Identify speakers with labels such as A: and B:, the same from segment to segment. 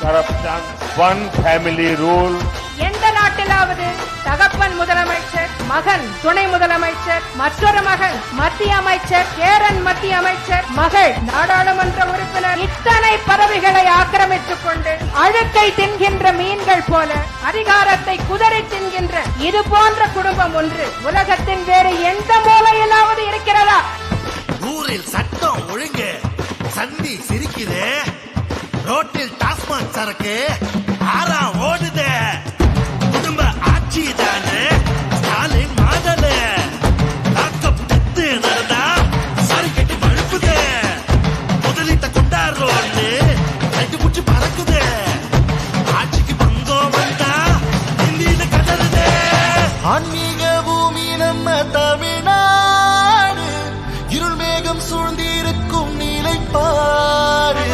A: corruption, one family rule.
B: எந்த நாட்டிலாவது தகப்பன் முதலமைச்சர், மகன் துணை முதலமைச்சர், மற்றொரு மகன் மத்திய அமைச்சர், பேரன் மத்திய அமைச்சர், மகள் நாடாளுமன்ற உறுப்பினர், இத்தனை பதவிகளை ஆக்கிரமித்துக் கொண்டு அழுக்கை தின்கின்ற மீன்கள் போல அதிகாரத்தை குதறி தின்கின்ற இது போன்ற குடும்பம் ஒன்று உலகத்தின் வேறு எந்த மூலையிலாவது இருக்கிறதா?
C: ஊரில் சட்டம் ஒழுங்கு, சந்தி சிரிக்குது, ரோட்டில் டாஸ்மாக் சரக்கு ஆறா ஓடுது, குடும்ப ஆட்சி தானே ஸ்டாலின் மாடலு, லாக்கப் டெத்து நடந்தா சரி கட்டி மழுப்புது, முதலீட்ட கொண்டாடுறோன்னு கைட்டு புடிச்சு பறக்குது, ஆட்சிக்கு பங்கம் வந்தா இந்தியில கதறுது. ஆன்மீக பூமி நம்ம தமிழ்நாடு, இருள் மேகம் சூழ்ந்திருக்கும் நிலைப்பாடு,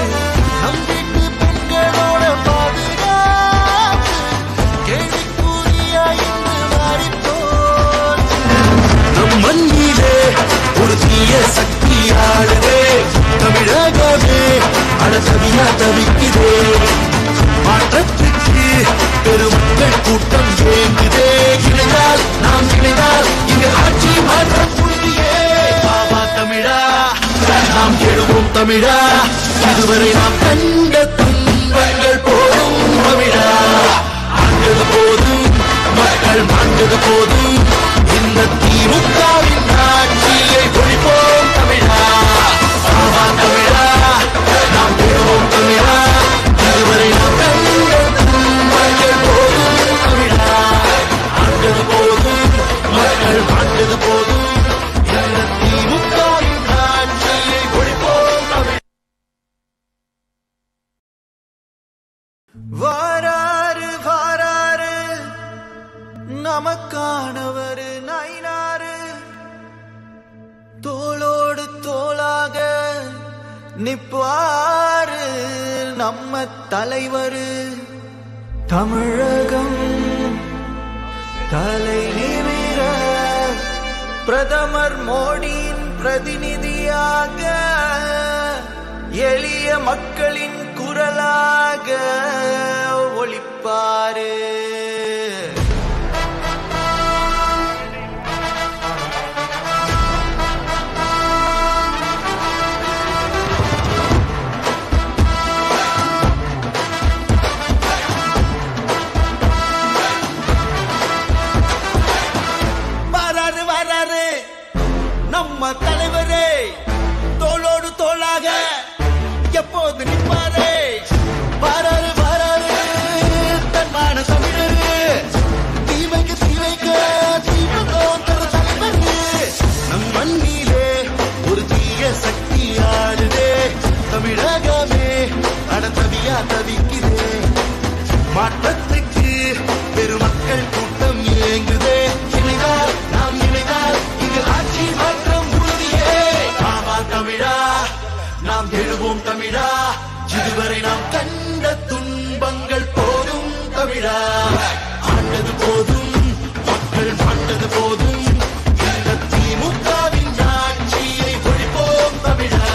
C: நம் வீட்டு பெண்களோட பாதுகாப்பு கேள்விக்குறியா இன்று மாறிப்போச்சு. நம் மண்ணிலே ஒரு தீய சக்தி ஆளுதே, தமிழகமே அடசவியா தவிக்குதே, மாற்றத்துக்கு பெருமக்கள் கூட்டம் ஏங்குதே, இணைந்தால் நாம் இணைந்தால் இங்கு ஆட்சி மாற்றம் உறுதியே. பாபா தமிழா நாம் எழுவோம் தமிழா, இதுவரை நாம் கண்ட துன்பங்கள் போதும் தமிழா, ஆண்டது போதும் மக்கள் மாண்டது போதும், இந்த திமுகவின் ஆட்சியை ஒழிப்போம் தமிழா. பாபா தமிழா நாம் எழுவோம் தமிழா, இதுவரை நாம் கண்ட துன்பங்கள் போதும் தமிழா, ஆண்டது போதும் மக்கள் மாண்டது போதும், இந்த திமுகவின் ஆட்சியை ஒழிப்போம் தமிழா. வாராரு வாராரு நமக்கானவரு நயினாரு, தோளோடு தோளாக நிப்பாரு நம்ம தலைவரு, தமிழகம் தலை நிமிர பிரதமர் மோடியின் பிரதிநிதியாக, எளிய மக்களின் குரலாக ஒலிப்பாரு. வராரு வராரு நம்ம தலைவரே, தோளோடு தோளாக எப்போது நிற்பாரே, வராரு வராரு தன்மான தமிழரு, தீமைக்கு தீமைக்க தீபத்தோம் தர தலைவரு, நம் மண்ணிலே ஒரு தீய சக்தி ஆடுதே, தமிழகமே அடத்தவியா தவிக்குதே, மாற்றத்துக்கு பெருமக்கள் கூட்டம் ஏங்குதே, இணைந்தால் நாம் இணைந்தால் இங்கு ஆட்சி மாற்றம் உறுதியே. ஆமா தமிழா நாம் எழுவோம் தமிழா, இதுவரை நாம் கண்ட துன்பங்கள் போதும் தமிழா, ஆண்டது போதும் மக்கள் மாண்டது போதும், இந்த திமுகவின் ஆட்சியை ஒழிப்போம் தமிழா.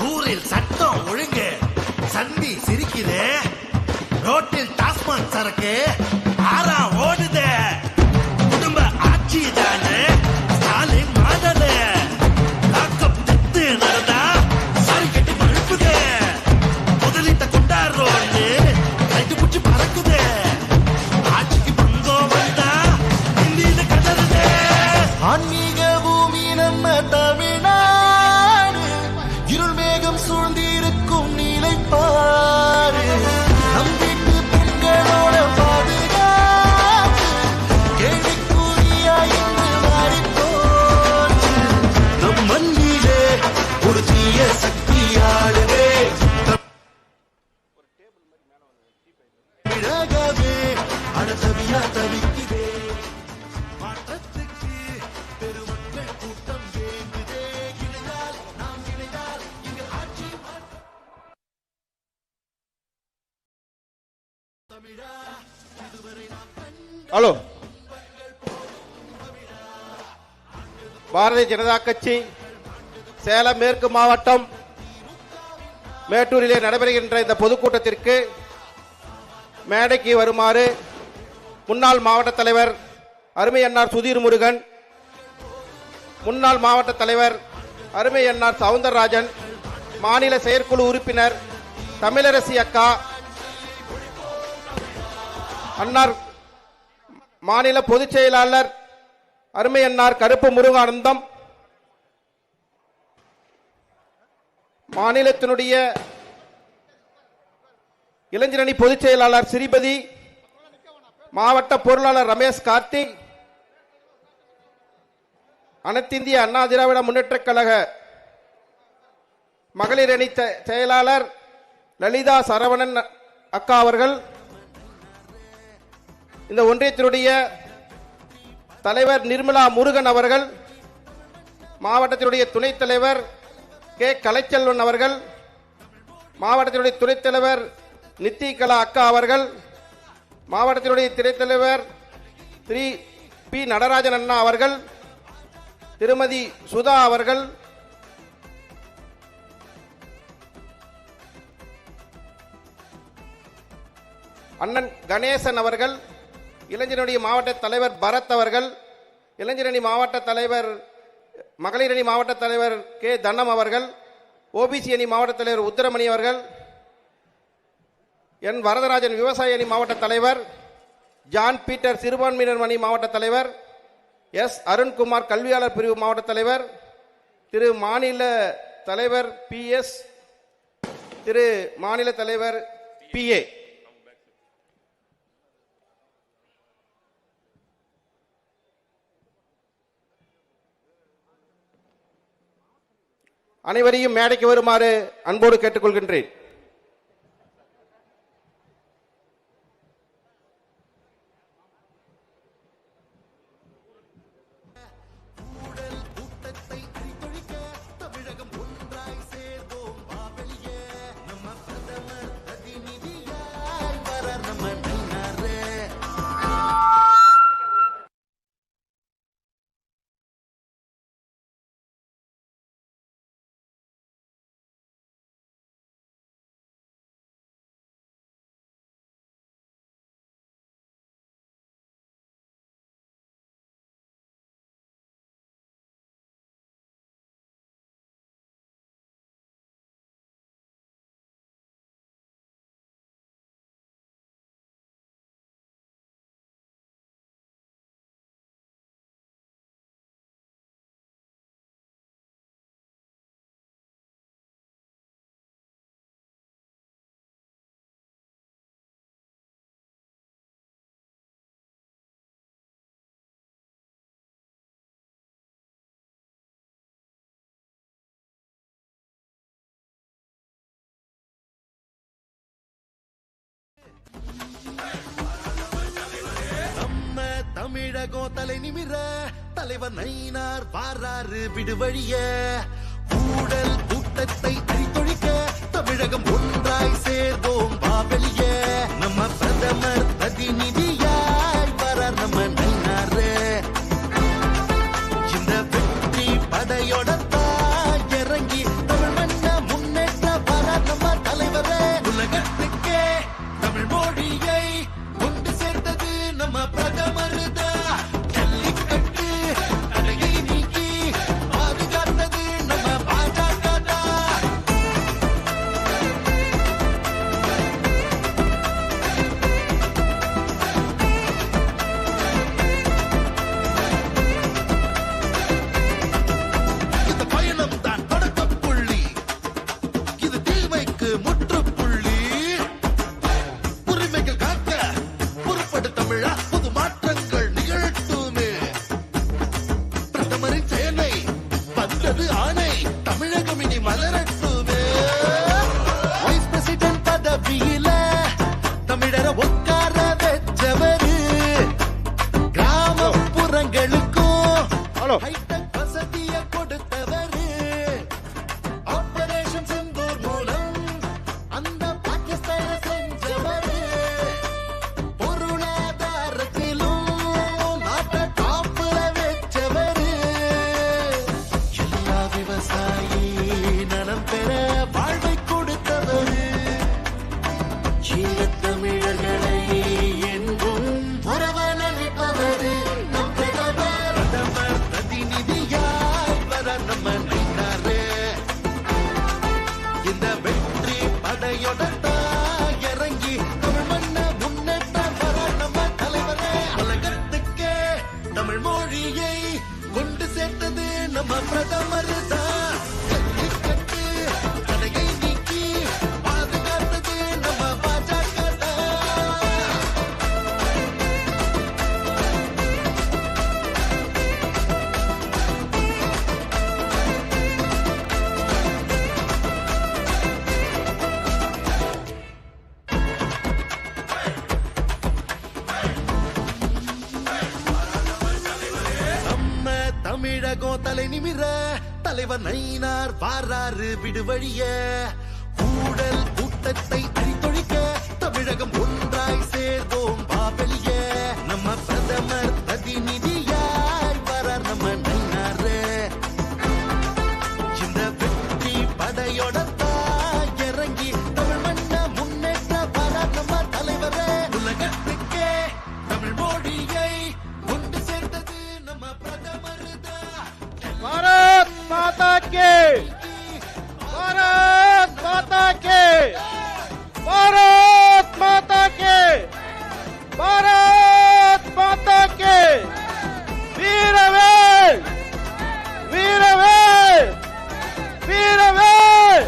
C: ஊரில் சட்டம் ஒழுங்கு, சந்தி சிரிக்குது, ரோட்டில் டாஸ்மாக் சரக்கு ஆறா ஓடுது, குடும்ப ஆட்சி தானே ஸ்டாலின் மாடலு, லாக்கப் டெத்து நடந்தா சரி கட்டி மழுப்புது, முதலீட்ட கொண்டாடுறோன்னு கைட்டு புடிச்சு பறக்குது, ஆட்சிக்கு பங்கம் வந்தா இந்தியில கதறுது. ஆன்மீக பூமி நம்ம தமிழ்நாடு, இருள் மேகம் சூழ்ந்திருக்கும் நிலைப்பாடு, நம் வீட்டு பெண்களோட பாதுகாப்பு கேள்விக்குறியா இன்று மாறிப்போச்சு. நம் மண்ணிலே ஒரு தீய சக்தி ஆளுதே, தமிழகமே அடசவியா தவிக்குதே, மாற்றத்துக்கு பெருமக்கள் கூட்டம் ஏங்குதே, இணைந்தால் நாம் இணைந்தால் இங்கு ஆட்சி
D: ஹலோ, பாரதிய ஜனதா கட்சி சேலம் மேற்கு மாவட்டம் மேட்டூரிலே நடைபெறுகின்ற இந்த பொதுக்கூட்டத்திற்கு மேடைக்கு வருமாறு முன்னாள் மாவட்ட தலைவர் அருமை அன்னார் சுதீர் முருகன், முன்னாள் மாவட்ட தலைவர் அருமை அன்னார் சவுந்தரராஜன், மாநில செயற்குழு உறுப்பினர் தமிழரசி அக்கா, அன்னார் மாநில பொதுச் செயலாளர் அருமை அன்னார் கருப்பு முருகானந்தம், மாநிலத்தினுடைய இளைஞரணி பொதுச் செயலாளர் ஸ்ரீபதி, மாவட்ட பொருளாளர் ரமேஷ் கார்த்திக், அனைத்திந்திய அண்ணா திராவிட முன்னேற்றக் கழக மகளிர் அணி செயலாளர் லலிதா சரவணன் அக்கா அவர்கள், இந்த ஒன்றியத்தினுடைய தலைவர் நிர்மலா முருகன் அவர்கள், மாவட்டத்தினுடைய துணைத் தலைவர் கே கலைச்செல்வன் அவர்கள், மாவட்டத்தினுடைய துணைத் தலைவர் நித்திகலா அக்கா அவர்கள், மாவட்டத்தினுடைய துணைத் தலைவர் ஸ்ரீ பி நடராஜன் அண்ணா அவர்கள், திருமதி சுதா அவர்கள், அண்ணன் கணேசன் அவர்கள், இளைஞரணி மாவட்ட தலைவர் பரத் அவர்கள், இளைஞரணி மாவட்ட தலைவர் மகளிர் அணி மாவட்ட தலைவர் கே தன்னம் அவர்கள், ஓபிசி அணி மாவட்ட தலைவர் உத்தரமணி அவர்கள், என் வரதராஜன் விவசாய அணி மாவட்ட தலைவர், ஜான் பீட்டர் சிறுபான்மையினர் அணி மாவட்ட தலைவர், எஸ் அருண்குமார் கல்வியாளர் பிரிவு மாவட்ட தலைவர், திரு மாநில தலைவர் பி எஸ், திரு மாநில தலைவர் பி ஏ, அனைவரையும் மேடைக்கு வருமாறு அன்போடு கேட்டுக்கொள்கின்றேன்.
C: தமிழகம் தலை நிமிர தலைவர் நயினார் வாராறு விடுவழிய ஊழல் கூட்டத்தை அழித்தொழிக்க தமிழகம் ஒன்றாய் சேர்வோம் வாவெளிய நம்ம பிரதமர் பிரதிநிதியாய் வரார் நம்ம நயினாரு இந்த வெற்றி படையோட இறங்கி தமிழ் மண்ண முன்னேற்ற வரார் நம்ம தலைவரே உலகத்துக்கே தமிழ் மொழியை கொண்டு சேர்த்தது நம்ம பிரதமர் படையொடத்தா இறங்கி தமிழ் மண்ண முன்னேற்ற வர நம்ம தலைவரே. உலகத்துக்கே தமிழ் மொழியை கொண்டு சேர்த்தது நம்ம பிரதமர் தான். ஜல்லிக்கட்டு தடையை நீக்கி பாதுகாத்தது நம்ம பாஜக தான். நம்ம தமிழகம் தலை நிமிர தலைவர் நயினார் வாராறு விடுவழிய ஊழல் கூட்டத்தை அழித்தொழிக்க தமிழகம் ஒன்றாய் சேர்வோம் பாவலிய. நம்ம பிரதமர் பிரதிநிதியாய் வரார் நம்ம நயினார். இந்த வெற்றி படையோடத்தா இறங்கி தமிழ் மண்ண முன்னேற்ற வரார் நம்ம தலைவரே. உலகத்துக்கே தமிழ் மொழியை கொண்டு சேர்த்தது நம்ம பிரதமர் தான்.
D: பாரத் மாதா கே, பாரத் மாதா கே, பாரத் மாதா கே, பாரத் மாதா கே. வீரவேல், வீரவேல், வீரவேல்.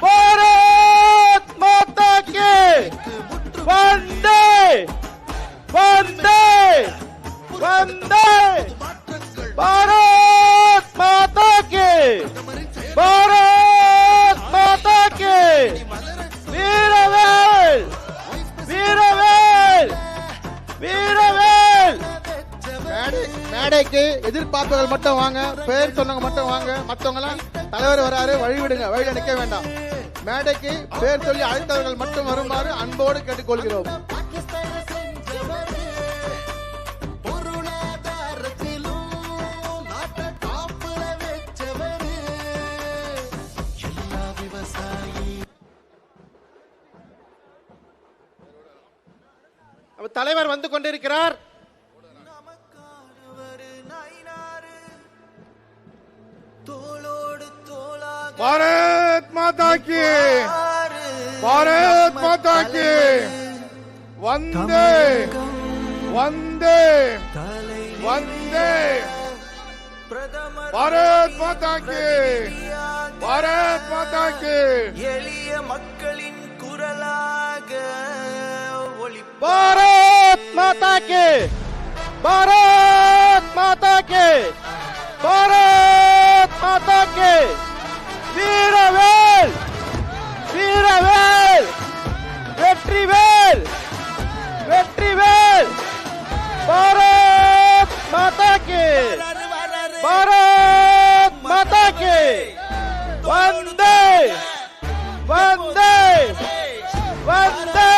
D: பாரத் மாதா கே. வந்தே வந்தே வந்தே. भारत माता के, भारत माता के. वीरवेल, वीरवेल, वीरवेल. மேடைக்கு எதிர்பார்ப்பவர்கள் மட்டும் வாங்க, பேர் சொன்னவங்க மட்டும் வாங்க. மற்றவங்க எல்லாம் தலைவர் வராரு, வழிவிடுங்க, வழியில நிக்க வேண்டாம். மேடைக்கு பேர் சொல்லி அழைத்தவர்கள் மட்டும் வருமாறு அன்போடு கேட்டுக்கொள்கிறோம். தலைவர் வந்து கொண்டிருக்கிறார்.
A: भारत माता की, भारत माता की. वंदे वंदे वंदे. भारत माता की, भारत माता की.
C: எளிய மக்களின் குரலாக ஒளி.
D: भारत माता के, भारत माता के, भारत माता के. வீரவேல், வீரவேல், வெற்றிவேல், வெற்றிவேல். भारत माता के, भारत माता के. वंदे वंदे वंदे.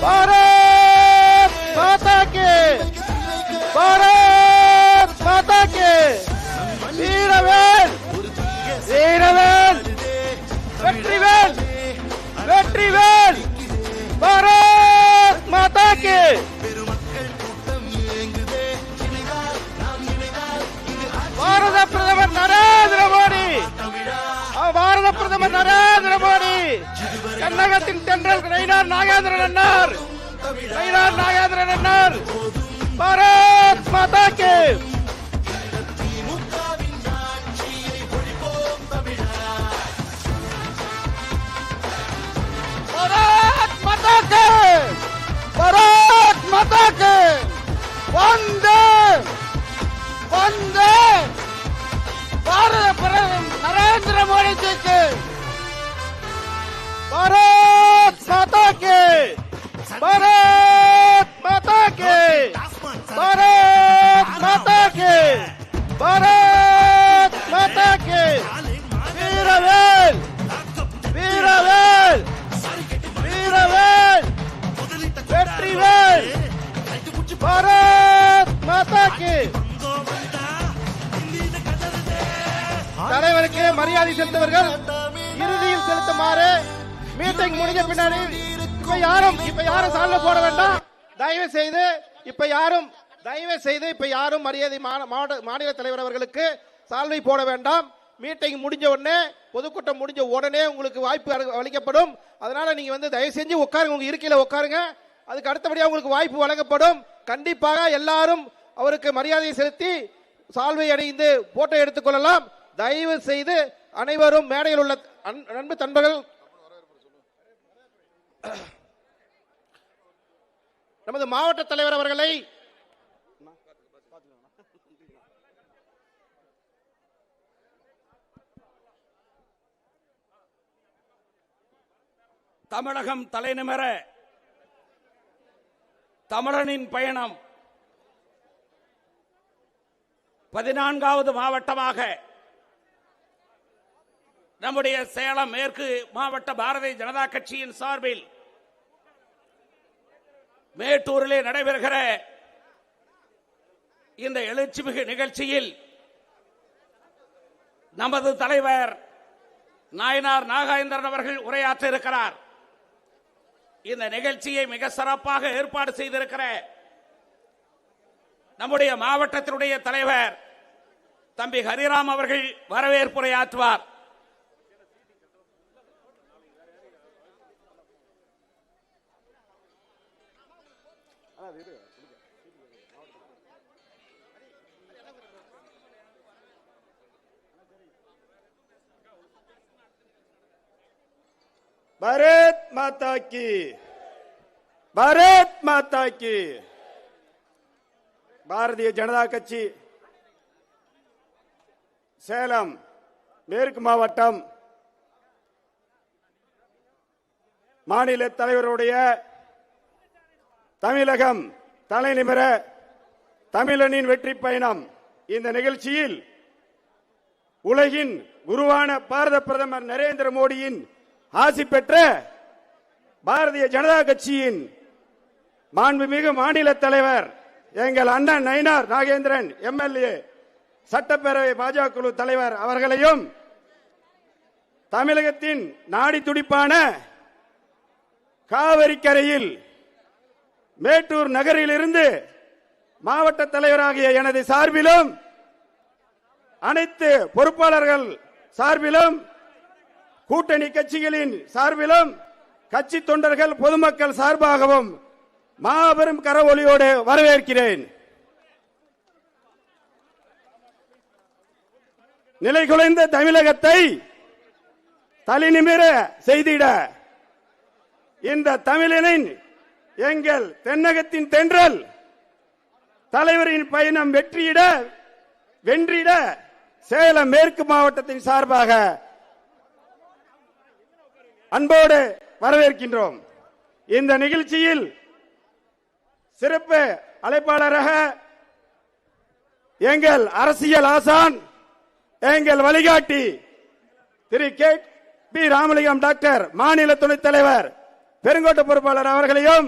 D: भारत माता के, भारत माता के. வீரவேல், வீரவேல், வெற்றிவேல், வெற்றிவேல். भारत माता के. பாரத பிரதமர் நரேந்திர மோடி, பாரத பிரதமர் நரேந்திர மோடி. கர்நாடகத்தின் தென்றல் நயினார் நாகேந்திரன் அண்ணார், நயினார் நாகேந்திரன் அண்ணார். பாரத் மாதா கே. भारत माता के, भारत माता के. वंदे वंदे. भारत प्रदम नरेंद्र मोदी जी के. भारत माता के, भारत माता के, भारत माता के, भारत माता के. வீரவேல், வீரவேல், வீரவேல், வெற்றிவேல். भारत माता के. தலைவருக்கு மரியாதை செலுத்தவர்கள் இறுதியில் செலுத்துமாறு மீட்டிங் முடிஞ்ச பின்னாடி. இப்ப யாரும் சால்வை போட வேண்டாம். தயவு செய்து இப்ப யாரும் மரியாதை மாநில தலைவர் அவர்களுக்கு சால்வை போட வேண்டாம். மீட்டிங் முடிஞ்ச உடனே, பொதுக்கூட்டம் முடிஞ்ச உடனே உங்களுக்கு வாய்ப்பு அளிக்கப்படும். அதனால நீங்க வந்து தயவு செஞ்சு உட்காருங்க, உங்க இருக்கையில உட்காருங்க. அதுக்கு அடுத்தபடியாக உங்களுக்கு வாய்ப்பு வழங்கப்படும். கண்டிப்பாக எல்லாரும் அவருக்கு மரியாதை செலுத்தி சால்வை அணிந்து போட்டோ எடுத்துக்கொள்ளலாம். தயவு செய்து அனைவரும் மேடையில் உள்ள அன்பு தன்பர்கள் நமது மாவட்ட தலைவர் அவர்களை
E: தமிழகம் தலைநிமிர தமிழனின் பயணம் 14வது மாவட்டமாக நம்முடைய சேலம் மேற்கு மாவட்ட பாரதிய ஜனதா கட்சியின் சார்பில் மேட்டூரிலே நடைபெறுகிற இந்த எழுச்சிமிகு நிகழ்ச்சியில் நமது தலைவர் நாயனார் நாகேந்திரன் அவர்கள் உரையாற்ற இருக்கிறார். இந்த நிகழ்ச்சியை மிக சிறப்பாக ஏற்பாடு செய்திருக்கிற நம்முடைய மாவட்டத்தினுடைய தலைவர் தம்பி ஹரிராம் அவர்கள் வரவேற்புரையாற்றுவார்.
F: பாரத் மாதா கி, பாரத் மாதா கி. பாரதிய ஜனதா கட்சி சேலம் மேற்கு மாவட்டம் மாநில தலைவருடைய தமிழகம் தலைநிமிர தமிழனின் வெற்றி பயணம் இந்த நிகழ்ச்சியில் உலகின் குருவான பாரத பிரதமர் நரேந்திர மோடியின் ஆசி பெற்ற பாரதிய ஜனதா கட்சியின் மாண்புமிகு மாநில தலைவர் எங்கள் அண்ணன் நயினார் நாகேந்திரன் எம்எல்ஏ சட்டப்பேரவை பாஜக குழு தலைவர் அவர்களையும் தமிழகத்தின் நாடி துடிப்பான காவிரிக்கரையில் மேட்டூர் நகரிலிருந்து மாவட்ட தலைவராகிய எனது சார்பிலும் அனைத்து பொறுப்பாளர்கள் சார்பிலும் கூட்டணி கட்சிகளின் சார்பிலும் கட்சி தொண்டர்கள் பொதுமக்கள் சார்பாகவும் மாபெரும் கரவொலியோடு வரவேற்கிறேன். நிலைகுலைந்த தமிழகத்தை தலைநிமிர செய்திட இந்த தமிழனின் எங்கள் தென்னகத்தின் தென்றல் தலைவரின் பயணம் வென்றிட சேலம் மேற்கு மாவட்டத்தின் சார்பாக அன்போடு வரவேற்கின்றோம். இந்த நிகழ்ச்சியில் சிறப்பு அழைப்பாளராக எங்கள் அரசியல் ஆசான், எங்கள் வழிகாட்டி திரு கே பி ராமலிங்கம் டாக்டர் மாநில துணைத் தலைவர் பெருங்கோட்ட பொறுப்பாளர் அவர்களையும்,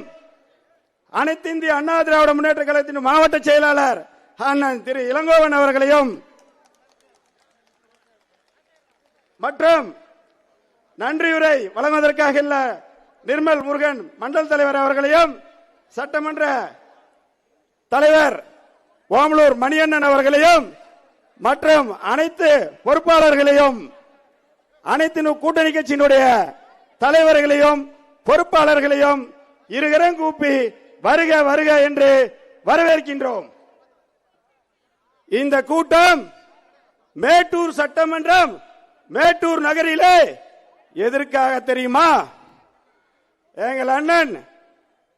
F: அனைத்து இந்திய அண்ணா திராவிட முன்னேற்ற கழகத்தின் மாவட்ட செயலாளர் அண்ணன் திரு இளங்கோவன் அவர்களையும் மற்றும் நன்றியுரை வழங்குவதற்காக நிர்மல் முருகன் மண்டல் தலைவர் அவர்களையும், சட்டமன்ற தலைவர் ஓமலூர் மணியண்ணன் அவர்களையும் மற்றும் அனைத்து பொறுப்பாளர்களையும், அனைத்து கூட்டணி கட்சியினுடைய தலைவர்களையும் பொறுப்பாளர்களையும் இருகரம் கூப்பி வருக வருக என்று வரவேற்கின்றோம். இந்த கூட்டம் மேட்டூர் சட்டமன்றம் மேட்டூர் நகரிலே எதற்காக தெரியுமா? எங்கள் அண்ணன்,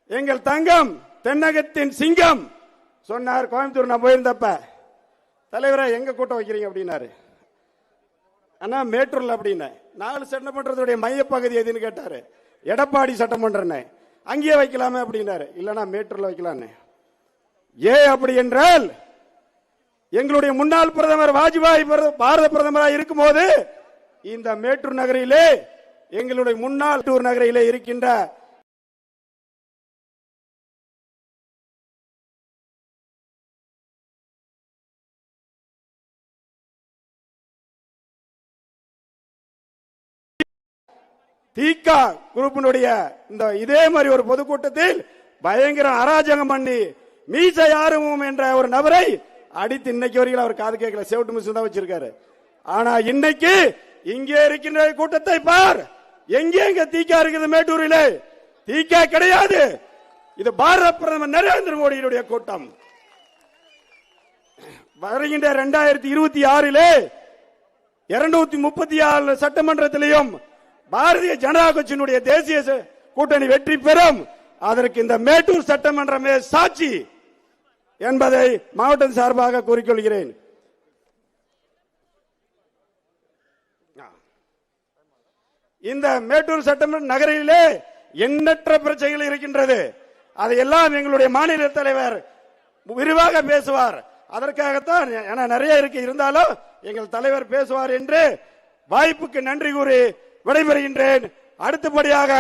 F: எங்கள் தங்கம், தென்னகத்தின் சிங்கம் சொன்னார். கோயம்புத்தூர் நான் போயிருந்தப்ப, தலைவரை எங்க கூட்டம் வைக்கிறீங்க அப்படின்னாரு. ஆனா மேட்டூர்ல அப்படின்னு 4 சட்டமன்றத்துடைய மையப்பகுதி எதுன்னு கேட்டாரு. எடப்பாடி சட்டமன்றம் அங்கேயே வைக்கலாமே அப்படின்னாரு. இல்லனா மேட்டூர்ல வைக்கலான்னு. ஏன் அப்படி என்றால், எங்களுடைய முன்னாள் பிரதமர் வாஜ்பாய் பாரத பிரதமராக இருக்கும் போது இந்த மேட்டூர் நகரிலே, எங்களுடைய முன்னாள் நகரிலே இருக்கின்ற தீகா குரூப்பினுடைய இந்த இதே மாதிரி ஒரு பொதுக்கூட்டத்தில் பயங்கர அராஜகம் பண்ணி மீசை யாரும் என்ற ஒரு நபரை அடித்து இன்னைக்கு வரைக்கும் அவர் காது கேட்கல, செவிட்டு மிஸ் தான் வச்சிருக்காரு. ஆனா இன்னைக்கு இங்கே இருக்கின்ற கூட்டத்தை பார். எங்க தீக்கா இருக்குது? மேட்டூரிலே தீக்கா கிடையாது. இது பாரத பிரதமர் நரேந்திர மோடியுடைய கூட்டம். வருகின்ற 2026 234 சட்டமன்றத்திலையும் பாரதிய ஜனதா கட்சியினுடைய தேசிய கூட்டணி வெற்றி பெறும். அதற்கு இந்த மேட்டூர் சட்டமன்றமே சாட்சி என்பதை மாவட்டம் சார்பாக கூறிக்கொள்கிறேன். இந்த மேட்டூர் சட்டமன்ற நகரிலே எண்ணற்ற பிரச்சனைகள் இருக்கின்றது. அதையெல்லாம் எங்களுடைய மாநில தலைவர் விரிவாக பேசுவார். அதற்காகத்தான் நிறைய இருந்தாலும் எங்கள் தலைவர் பேசுவார் என்று வாய்ப்புக்கு நன்றி கூறி விடைபெறுகின்றேன். அடுத்தபடியாக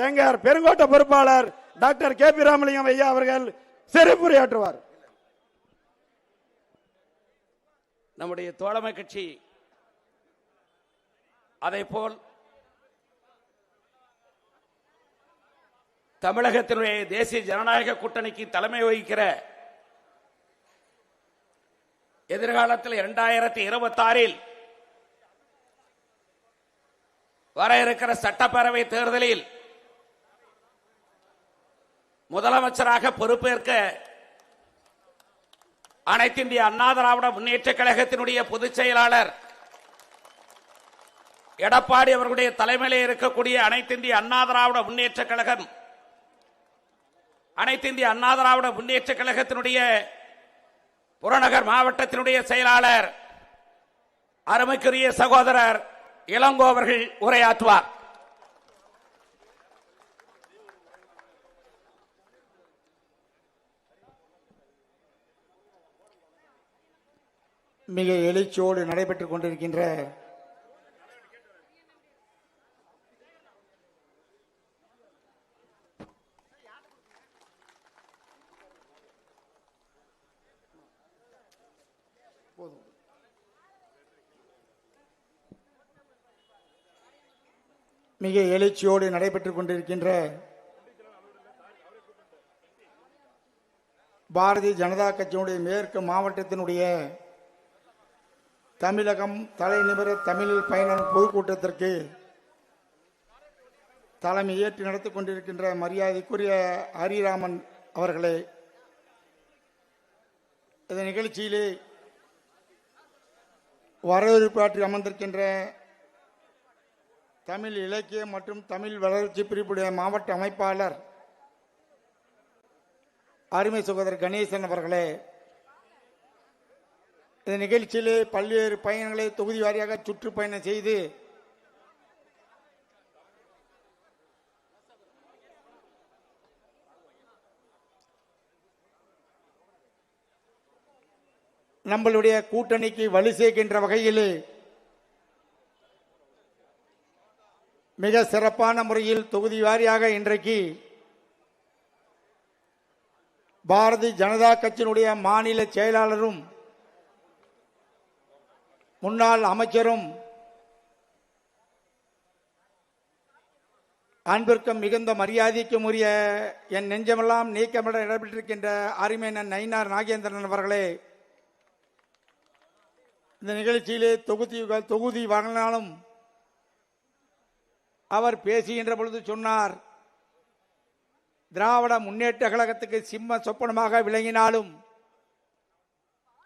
F: எங்கள் பெருங்கோட்ட பொறுப்பாளர் டாக்டர் KP ராமலிங்கம் ஐயா அவர்கள் சிறப்புரையாற்றுவார்.
E: நம்முடைய தோழமை கட்சி அதேபோல் தமிழகத்தினுடைய தேசிய ஜனநாயக கூட்டணிக்கு தலைமை வகிக்கிற எதிர்காலத்தில் 2026 வர இருக்கிற சட்டப்பேரவை தேர்தலில் முதலமைச்சராக பொறுப்பேற்க அனைத்து இந்திய அண்ணா திராவிட முன்னேற்ற கழகத்தினுடைய பொதுச் செயலாளர் எடப்பாடி அவர்களுடைய தலைமையிலே இருக்கக்கூடிய அனைத்து இந்திய அண்ணா திராவிட முன்னேற்ற கழகம், அனைத்து இந்திய அண்ணா திராவிட முன்னேற்ற கழகத்தினுடைய புறநகர் மாவட்டத்தினுடைய செயலாளர் அருமைக்குரிய சகோதரர் இளங்கோ அவர்கள் உரையாற்றுவார்.
G: மிக எழுச்சியோடு நடைபெற்றுக் கொண்டிருக்கின்ற பாரதிய ஜனதா கட்சியினுடைய மேற்கு மாவட்டத்தினுடைய தமிழகம் தலைநிமிர தமிழில் பயணம் பொதுக்கூட்டத்திற்கு தலைமை ஏற்று நடத்திக் கொண்டிருக்கின்ற மரியாதைக்குரிய ஹரிராமன் அவர்களே, இந்த நிகழ்ச்சியிலே வரவேற்பாற்றி அமர்ந்திருக்கின்ற தமிழ் இலக்கியம் மற்றும் தமிழ் வளர்ச்சி பிரிவுடைய மாவட்ட அமைப்பாளர் அருமை சகோதரர் கணேசன் அவர்களே, இந்த நிகழ்ச்சியிலே பல்வேறு பயணங்களை தொகுதி வாரியாக சுற்றுப்பயணம் செய்து நம்மளுடைய கூட்டணிக்கு வலு சேர்க்கின்ற வகையிலே மிக சிறப்பான முறையில் தொகுதி வாரியாக இன்றைக்கு பாரதிய ஜனதா கட்சியினுடைய மாநில செயலாளரும் முன்னாள் அமைச்சரும் அன்பிற்கும் மிகுந்த மரியாதைக்கும் உரிய என் நெஞ்சமெல்லாம் நீக்கமிட இடம்பெற்றிருக்கின்ற அருமையண்ணன் நயினார் நாகேந்திரன் அவர்களே, இந்த நிகழ்ச்சியிலே தொகுதி வரலாலும் அவர் பேசுகின்ற பொழுது சொன்னார், திராவிட முன்னேற்ற கழகத்துக்கு சிம்ம சொப்பனமாக விளங்கினாலும்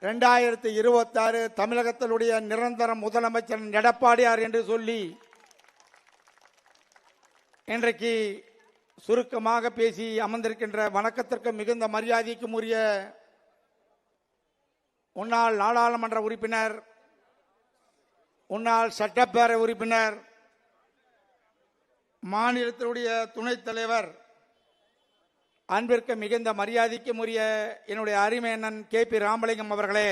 G: 2026 தமிழகத்தினுடைய நிரந்தர முதலமைச்சர் எடப்பாடியார் என்று சொல்லி இன்றைக்கு சுருக்கமாக பேசி அமர்ந்திருக்கின்ற வணக்கத்திற்கு மிகுந்த மரியாதைக்கும் உரிய முன்னாள் நாடாளுமன்ற உறுப்பினர், முன்னாள் சட்டப்பேரவை உறுப்பினர், மாநிலத்தினுடைய துணைத் தலைவர், அன்பிற்கு மிகுந்த மரியாதைக்கும் உரிய என்னுடைய அருமையண்ணன் KP ராமலிங்கம் அவர்களே,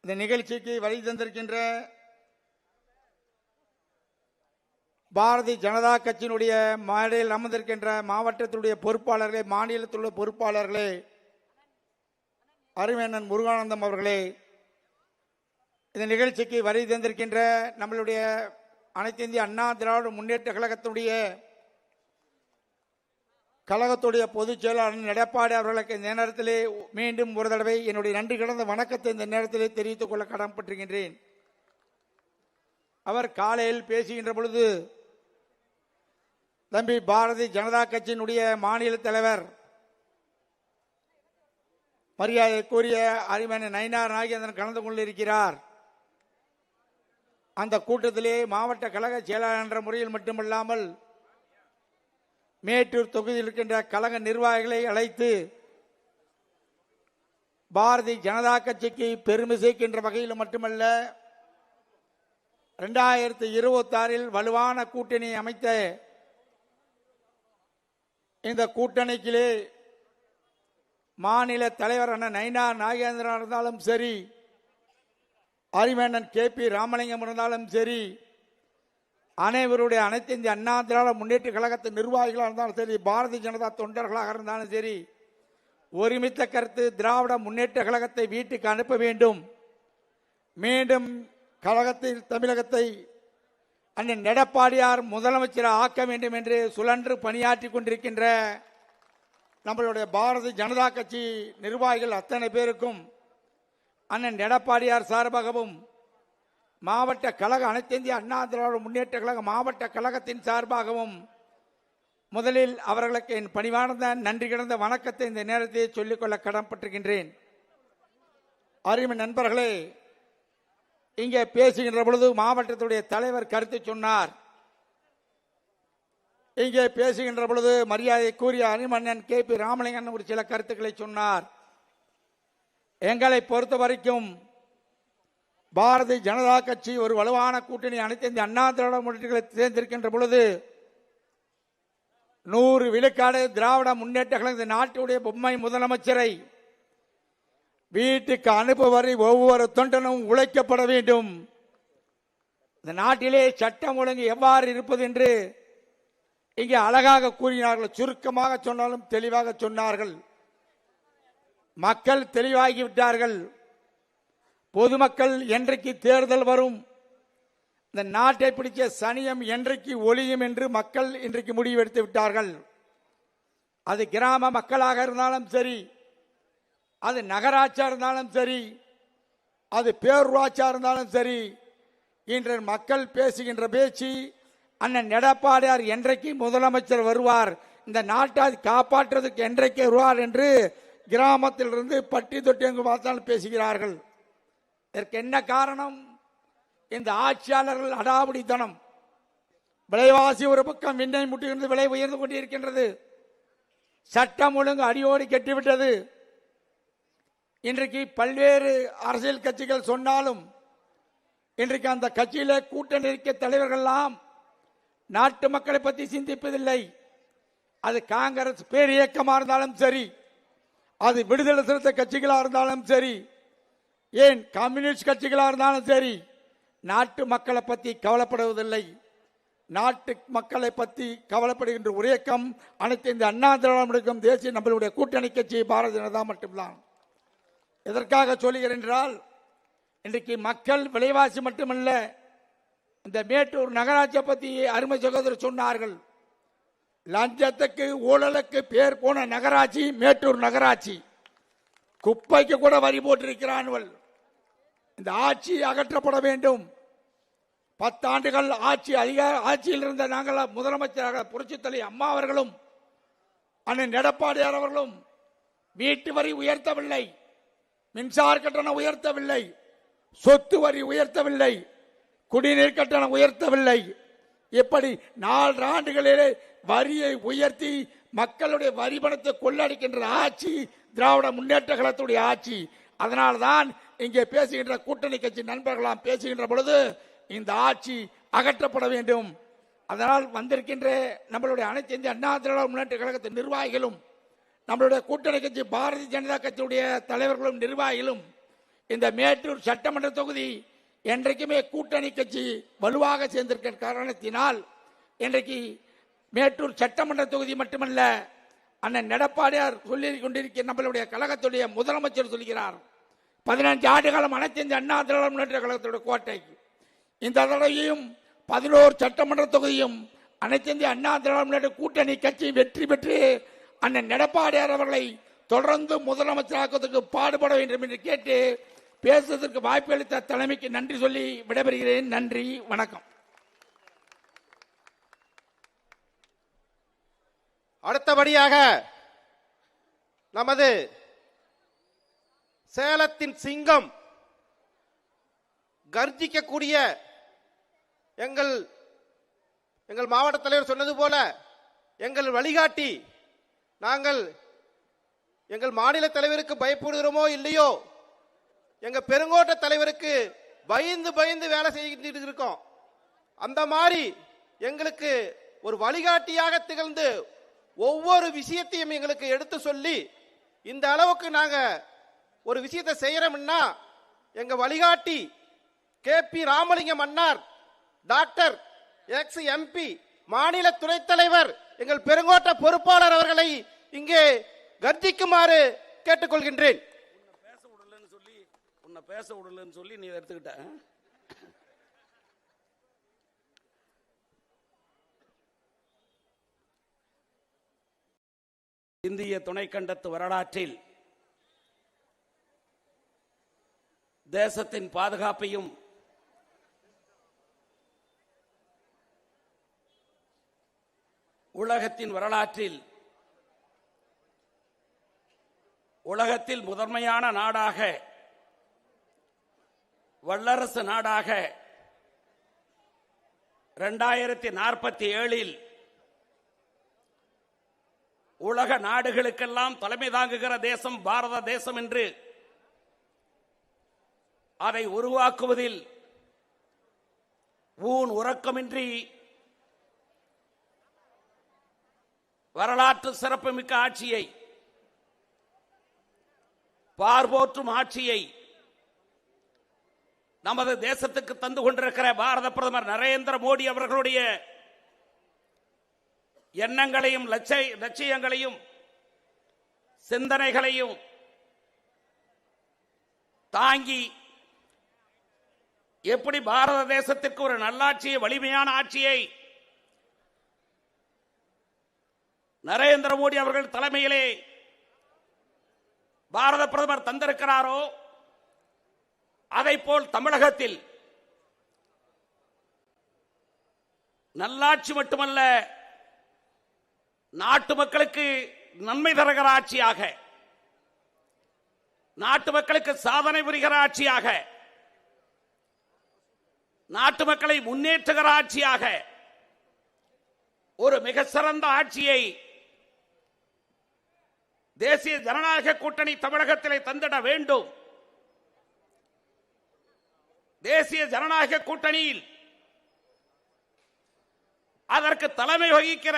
G: இந்த நிகழ்ச்சிக்கு வருகை தந்திருக்கின்ற பாரதிய ஜனதா கட்சியினுடைய மேடையில் அமர்ந்திருக்கின்ற மாவட்டத்தினுடைய பொறுப்பாளர்களே, மாநிலத்திலுள்ள பொறுப்பாளர்களே, அருமையண்ணன் முருகானந்தம் அவர்களே, இந்த நிகழ்ச்சிக்கு வருகை தந்திருக்கின்ற நம்மளுடைய அனைத்து இந்திய அண்ணா திராவிட முன்னேற்ற கழகத்தினுடைய கழகத்துடைய பொதுச் செயலாளர் எடப்பாடி அவர்களுக்கு இந்த நேரத்திலே மீண்டும் ஒரு தடவை என்னுடைய நன்றி கலந்த வணக்கத்தை இந்த நேரத்திலே தெரிவித்துக் கொள்ள கடமைப்பட்டிருக்கின்றேன். அவர் காலையில் பேசுகின்ற பொழுது தம்பி பாரதிய ஜனதா கட்சியினுடைய மாநில தலைவர் மரியாதைக்குரிய அரிமேனன் நயினார் நாகேந்திரன் கலந்து கொண்டிருக்கிறார். அந்த கூட்டத்திலே மாவட்ட கழக செயலாளர் என்ற முறையில் மட்டுமல்லாமல் மேட்டூர் தொகுதியில் இருக்கின்ற கழக நிர்வாகிகளை அழைத்து பாரதிய ஜனதா கட்சிக்கு பெருமை சேர்க்கின்ற வகையில் மட்டுமல்ல, 2026 வலுவான கூட்டணி அமைத்த இந்த கூட்டணிக்கிலே மாநில தலைவர் அண்ணன் நயினார் நாகேந்திரன் இருந்தாலும் சரி, அரிமேனன் KP ராமலிங்கம் இருந்தாலும் சரி, அனைவருடைய அனைத்து இந்திய அண்ணா திராவிட முன்னேற்ற கழகத்தின் நிர்வாகிகளாக இருந்தாலும் சரி, பாரதிய ஜனதா தொண்டர்களாக இருந்தாலும் சரி, ஒருமித்த கருத்து திராவிட முன்னேற்ற கழகத்தை வீட்டுக்கு அனுப்ப வேண்டும், மீண்டும் கழகத்தில் தமிழகத்தை அண்ணன் எடப்பாடியார் முதலமைச்சரை ஆக்க வேண்டும் என்று சுழன்று பணியாற்றி கொண்டிருக்கின்ற நம்மளுடைய பாரதிய ஜனதா கட்சி நிர்வாகிகள் அத்தனை பேருக்கும் அண்ணன் எடப்பாடியார் சார்பாகவும் மாவட்ட கழக அனைத்து இந்திய அண்ணா திராவிட முன்னேற்ற கழக மாவட்ட கழகத்தின் சார்பாகவும் முதலில் அவர்களுக்கு என் பணிவார்ந்த நன்றி கிடந்த வணக்கத்தை இந்த நேரத்தில் சொல்லிக்கொள்ள கடமைப்பட்டிருக்கின்றேன். அருமை நண்பர்களே, இங்கே பேசுகின்ற பொழுது மாவட்டத்துடைய தலைவர் கருத்து சொன்னார். இங்கே பேசுகின்ற பொழுது மரியாதைக்குரிய அரிமண்ணன் KP ராமலிங்கன் ஒரு சில கருத்துக்களை சொன்னார். எங்களை பொறுத்த வரைக்கும் பாரதிய ஜனதா கட்சி ஒரு வலுவான கூட்டணி அனைத்து இந்த அண்ணா திராவிட முன்னேற்றங்களை தேர்ந்தெடுக்கின்ற பொழுது 100 விழுக்காடு திராவிட முன்னேற்ற கழகம் இந்த நாட்டுடைய பொம்மை முதலமைச்சரை வீட்டுக்கு அனுப்புவரை ஒவ்வொரு தொண்டனும் உழைக்கப்பட வேண்டும். இந்த நாட்டிலே சட்டம் ஒழுங்கு எவ்வாறு இருப்பது என்று இங்கே அழகாக கூறினார்கள். சுருக்கமாக சொன்னாலும் தெளிவாக சொன்னார்கள். மக்கள் தெளிவாகிவிட்டார்கள். பொதுமக்கள் என்றைக்கு தேர்தல் வரும், இந்த நாட்டை பிடிச்ச சனியம் என்றைக்கு ஒளியும் என்று மக்கள் இன்றைக்கு முடிவெடுத்து விட்டார்கள். அது கிராம மக்களாக இருந்தாலும் சரி, அது நகராட்சியா இருந்தாலும் சரி, அது பேரூராட்சியா இருந்தாலும் சரி, இன்று மக்கள் பேசுகின்ற பேச்சு அண்ணன் எடப்பாடியார் என்றைக்கு முதலமைச்சர் வருவார், இந்த நாட்டை காப்பாற்றுவதற்கு என்றைக்கு வருவார் என்று கிராமத்திலிருந்து பட்டி தொட்டி எங்கு பார்த்தாலும் பேசுகிறார்கள். இதற்கு என்ன காரணம்? இந்த ஆட்சியாளர்கள் அடாவடித்தனம். விலைவாசி ஒரு பக்கம் விண்ணை முட்டுகிறது, விலை உயர்ந்து கொண்டிருக்கின்றது. சட்டம் ஒழுங்கு அடியோடி கெட்டுவிட்டது. இன்றைக்கு பல்வேறு அரசியல் கட்சிகள் சொன்னாலும் இன்றைக்கு அந்த கட்சியில கூட்டணி இருக்க தலைவர்கள்லாம் நாட்டு மக்களை பற்றி சிந்திப்பதில்லை. அது காங்கிரஸ் பேர் இயக்கமாக இருந்தாலும் சரி, அது விடுதலை சிறுத்தை கட்சிகளாக இருந்தாலும் சரி, ஏன் கம்யூனிஸ்ட் கட்சிகளாக இருந்தாலும் சரி, நாட்டு மக்களை பற்றி கவலைப்படுவதில்லை. நாட்டு மக்களை பற்றி கவலைப்படுகின்ற ஒரு இயக்கம் அனைத்து இந்த அண்ணா திராவிட தேசிய நம்மளுடைய கூட்டணி கட்சி பாரதிய ஜனதா மட்டும்தான். எதற்காக சொல்லுகிறேன் என்றால், இன்றைக்கு மக்கள் விலைவாசி மட்டுமல்ல, இந்த மேட்டூர் நகராட்சியை பற்றி அருமை சகோதரர் சொன்னார்கள். லஞ்சத்துக்கு ஊழலுக்கு பேர் போன நகராட்சி மேட்டூர் நகராட்சி. குப்பைக்கு கூட வரி போட்டிருக்கிறார்கள். இந்த ஆட்சி அகற்றப்பட வேண்டும். 10 ஆண்டுகள் ஆட்சியில் இருந்த நாங்கள் முதலமைச்சராக புரட்சித்தலை அம்மா அவர்களும் அண்ணன் எடப்பாடியார் அவர்களும் வீட்டு வரி உயர்த்தவில்லை, மின்சார கட்டணம் உயர்த்தவில்லை, சொத்து வரி உயர்த்தவில்லை, குடிநீர் கட்டணம் உயர்த்தவில்லை. இப்படி 4 ஆண்டுகளிலே வரியை உயர்த்தி மக்களுடைய வரி பணத்தை கொள்ளடிக்கின்ற ஆட்சி திராவிட முன்னேற்ற கழகத்துடைய ஆட்சி. அதனால்தான் இங்கே பேசுகின்ற கூட்டணி கட்சி நண்பர்களாம் பேசுகின்ற பொழுது இந்த ஆட்சி அகற்றப்பட வேண்டும். அதனால் வந்திருக்கின்ற நம்மளுடைய அனைத்து இந்திய அண்ணா திராவிட முன்னேற்ற கழகத்தின் நிர்வாகிகளும் நம்மளுடைய கூட்டணி கட்சி பாரதிய ஜனதா கட்சியுடைய தலைவர்களும் நிர்வாகிகளும் இந்த மேட்டூர் சட்டமன்ற தொகுதி என்றைக்குமே கூட்டணி கட்சி வலுவாக சேர்ந்திருக்கிற காரணத்தினால் இன்றைக்கு மேட்டூர் சட்டமன்ற தொகுதி மட்டுமல்ல, அண்ணன் எடப்பாடியார் சொல்லி கொண்டிருக்கிற நம்மளுடைய கழகத்துடைய முதலமைச்சர் சொல்கிறார், 15 ஆண்டு காலம் அனைத்து இந்த அண்ணா திராவிட முன்னேற்ற கழகத்துடைய கோட்டை. இந்த தடவையும் 11 சட்டமன்ற தொகுதியும் அனைத்து இந்திய அண்ணா திராவிட முன்னேற்ற கூட்டணி கட்சி வெற்றி பெற்று அண்ணன் எடப்பாடியார் அவர்களை தொடர்ந்து முதலமைச்சராக்குவதற்கு பாடுபட வேண்டும் என்று கேட்டு பேசுவதற்கு வாய்ப்பு அளித்த தலைமைக்கு நன்றி சொல்லி விடைபெறுகிறேன். நன்றி, வணக்கம்.
D: அடுத்தபடியாக நமது சேலத்தின் சிங்கம், கர்ஜிக்கக்கூடிய எங்கள் மாவட்ட தலைவர் சொன்னது போல எங்கள் வழிகாட்டி, நாங்கள் எங்கள் மாநில தலைவருக்கு பயப்படுகிறோமோ இல்லையோ, எங்க பெருங்கோட்ட தலைவருக்கு பயந்து பயந்து வேலை செய்துட்டு இருக்கோம். அந்த மாதிரி எங்களுக்கு ஒரு வழிகாட்டியாக திகழ்ந்து ஒவ்வொரு விஷயத்தையும் எங்களுக்கு எடுத்து சொல்லி இந்த அளவுக்கு நாங்க ஒரு விஷயத்தை செய்யறோம்னா எங்க வழிகாட்டி KP ராமலிங்கம் அண்ணார், டாக்டர் எக்ஸ் MP, மாநில துணைத் தலைவர், எங்கள் பெருங்கோட்ட பொறுப்பாளர் அவர்களை இங்கே கர்ஜிக்குமாறு கேட்டுக்கொள்கின்றேன்.
E: பேச விடலன்னு சொல்லி நீ எடுத்துக்கிட்ட. இந்திய துணைக்கண்டத்து வரலாற்றில் தேசத்தின் பாதுகாப்பையும் உலகத்தின் வரலாற்றில் உலகத்தில் முதன்மையான நாடாக, வல்லரசு நாடாக 2047 உலக நாடுகளுக்கெல்லாம் தலைமை தாங்குகிற தேசம் பாரத தேசம் என்று அதை உருவாக்குவதில் ஊன் உறக்கமின்றி வரலாற்று சிறப்புமிக்க ஆட்சியை, பார்போற்றும் ஆட்சியை நமது தேசத்துக்கு தந்து கொண்டிருக்கிற பாரத பிரதமர் நரேந்திர மோடி அவர்களுடைய எண்ணங்களையும் லட்சியங்களையும் சிந்தனைகளையும் தாங்கி எப்படி பாரத தேசத்திற்கு ஒரு நல்லாட்சியை, வலிமையான ஆட்சியை நரேந்திர மோடி அவர்கள் தலைமையிலே பாரத பிரதமர் தந்திருக்கிறாரோ, அதைப்போல் தமிழகத்தில் நல்லாட்சி மட்டுமல்ல, நாட்டு மக்களுக்கு நன்மை தருகிற ஆட்சியாக, நாட்டு மக்களுக்கு சாதனை புரிகிற ஆட்சியாக, நாட்டு மக்களை முன்னேற்றுகிற ஆட்சியாக ஒரு மிக சிறந்த ஆட்சியை தேசிய ஜனநாயக கூட்டணி தமிழகத்திலே தந்திட வேண்டும். தேசிய ஜனநாயக கூட்டணியில் அதற்கு தலைமை வகிக்கிற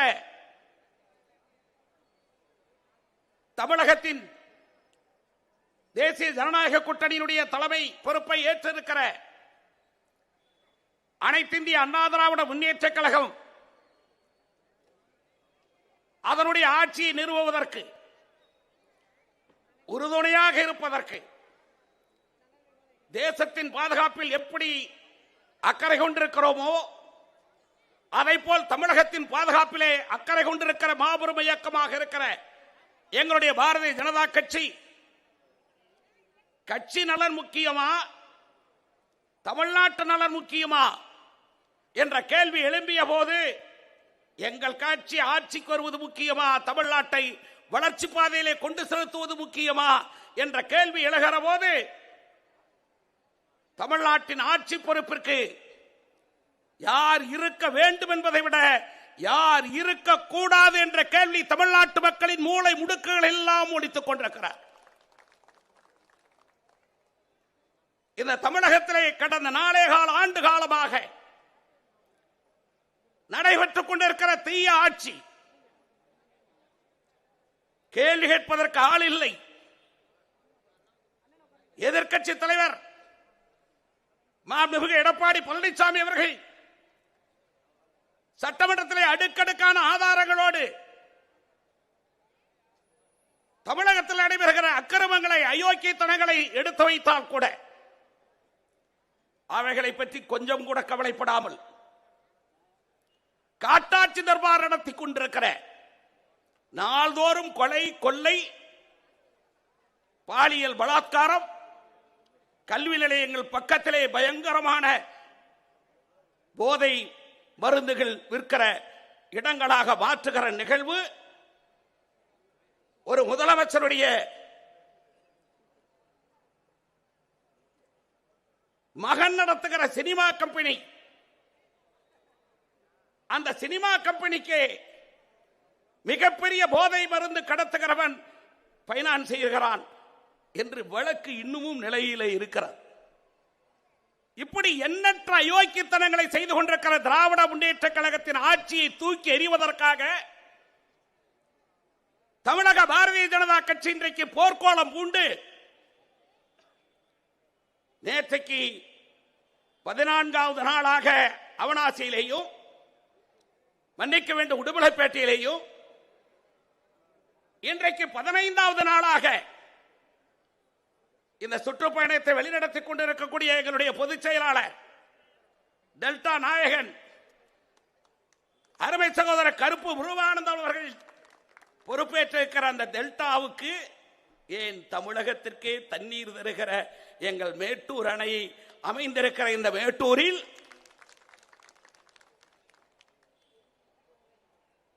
E: தமிழகத்தின் தேசிய ஜனநாயக கூட்டணியினுடைய தலைமை பொறுப்பை ஏற்றிருக்கிற அனைத்திந்திய அண்ணா திராவிட முன்னேற்ற கழகம் அதனுடைய ஆட்சியை நிறுவுவதற்கு, உறுதுணையாக இருப்பதற்கு, தேசத்தின் பாதுகாப்பில் எப்படி அக்கறை கொண்டிருக்கிறோமோ அதைப்போல் தமிழகத்தின் பாதுகாப்பிலே அக்கறை கொண்டிருக்கிற மாபெரும் இயக்கமாக இருக்கிற எங்களுடைய பாரதிய ஜனதா கட்சி, கட்சி நலன் முக்கியமா, தமிழ்நாட்டு நலன் முக்கியமா என்ற கேள்வி எழும்பிய போது எங்கள் கட்சி ஆட்சிக்கு வருவது முக்கியமா, தமிழ்நாட்டை வளர்ச்சி பாதையிலே கொண்டு செலுத்துவது முக்கியமா என்ற கேள்வி எழுகிற போது தமிழ்நாட்டின் ஆட்சி பொறுப்பிற்கு யார் இருக்க வேண்டும் என்பதை விட யார் இருக்கக்கூடாது என்ற கேள்வி தமிழ்நாட்டு மக்களின் மூளை முடுக்குகள் எல்லாம் முடித்துக் கொண்டிருக்கிறார். இந்த தமிழகத்திலே கடந்த 4 ஆண்டு காலமாக நடைபெற்றுக் கொண்டிருக்கிற தீய ஆட்சி, கேள்வி கேட்பதற்கு ஆள் இல்லை. எதிர்க்கட்சி தலைவர் மாண்புமிகு எடப்பாடி பழனிசாமி அவர்கள் சட்டமன்றத்திலே அடுக்கடுக்கான ஆதாரங்களோடு தமிழகத்தில் நடைபெறுகிற அக்கிரமங்களை, அயோக்கியத்தனங்களை எடுத்து வைத்தால் கூட அவைகளை பற்றி கொஞ்சம் கூட கவலைப்படாமல் காட்டாட்சி தர்பார் நடத்தி கொண்டிருக்கிற நாள்தோறும் கொலை, கொள்ளை, பாலியல் பலாத்காரம், கல்வி நிலையங்கள் பக்கத்திலே பயங்கரமான போதை மருந்துகள் விற்கிற இடங்களாக மாற்றுகிற நிகழ்வு ஒரு முதலமைச்சருடைய மகன் நடத்துகிற சினிமா கம்பெனி, அந்த சினிமா கம்பெனிக்கு மிகப்பெரிய போதை மருந்து கடத்துகிறவன் பைனான்ஸ் செய்கிறான் என்று வழக்கு இன்னமும் நிலையிலே இருக்கிறது. இப்படி எண்ணற்ற அயோக்கியத்தனங்களை செய்து கொண்டிருக்கிற திராவிட முன்னேற்ற கழகத்தின் ஆட்சியை தூக்கி எறிவதற்காக தமிழக பாரதிய ஜனதா கட்சி இன்றைக்கு போர்க்கோளம் பூண்டு நேற்றைக்கு 14வது நாளாக அவனாசியிலேயும், மன்னிக்க வேண்டும் உடுமலைப்பேட்டையிலேயும், இன்றைக்கு 15வது நாளாக இந்த சுற்றுப்பயணத்தை வழிநடத்திக் கொண்டிருக்கக்கூடிய எங்களுடைய பொதுச் செயலாளர் டெல்டா நாயகன் அருமை சகோதரர் கருப்பு முருகானந்தம் அவர்கள் பொறுப்பேற்றிருக்கிற அந்த டெல்டாவுக்கு, ஏன் தமிழகத்திற்கே தண்ணீர் தருகிற எங்கள் மேட்டூர் அணை அமைந்திருக்கிற இந்த மேட்டூரில்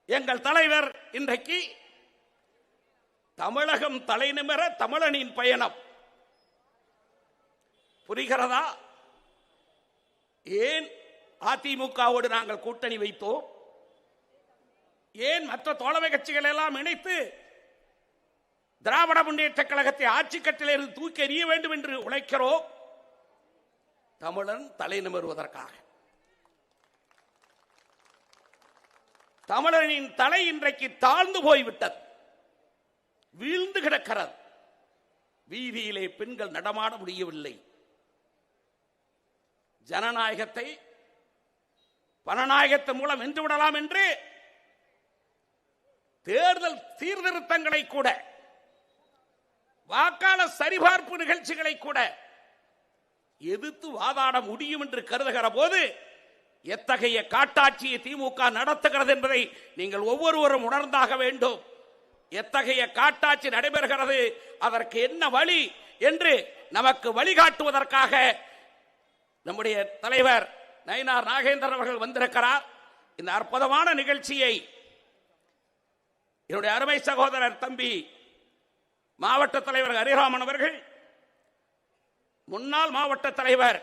E: எங்கள் தலைவர் இன்றைக்கு தமிழகம் தலைநிமிர தமிழனின் பயணம். புரிகிறதா? ஏன் அதிமுகவோடு நாங்கள் கூட்டணி வைத்தோம்? ஏன் மற்ற தோழமை கட்சிகள் எல்லாம் இணைத்து திராவிட முன்னேற்ற கழகத்தை ஆட்சி கட்டிலிருந்து தூக்கி எறிய வேண்டும் என்று உழைக்கிறோம்? தமிழன் தலை நிமிர்வதற்காக. தமிழனின் தலை இன்றைக்கு தாழ்ந்து போய்விட்டது, வீழ்ந்து கிடக்கிறது. வீதியிலே பெண்கள் நடமாட முடியவில்லை. ஜனநாயகத்தை பணநாயகத்தின் மூலம் வென்றுவிடலாம் என்று தேர்தல் சீர்திருத்தங்களை கூட, வாக்காளர் சரிபார்ப்பு நிகழ்ச்சிகளை கூட எதிர்த்து வாதாட முடியும் என்று கருதுகிற போது எத்தகைய காட்டாட்சியை திமுக நடத்துகிறது என்பதை நீங்கள் ஒவ்வொருவரும் உணர்ந்தாக வேண்டும். எத்தகைய காட்டாட்சி நடைபெறுகிறது, அதற்கு என்ன வழி என்று நமக்கு வழிகாட்டுவதற்காக நம்முடைய தலைவர் நயினார் நாகேந்திரன் அவர்கள் வந்திருக்கிறார். இந்த அற்புதமான நிகழ்ச்சியை என்னுடைய அருமை சகோதரர் தம்பி மாவட்ட தலைவர் ஹரிராமன் அவர்கள், முன்னாள் மாவட்ட தலைவர்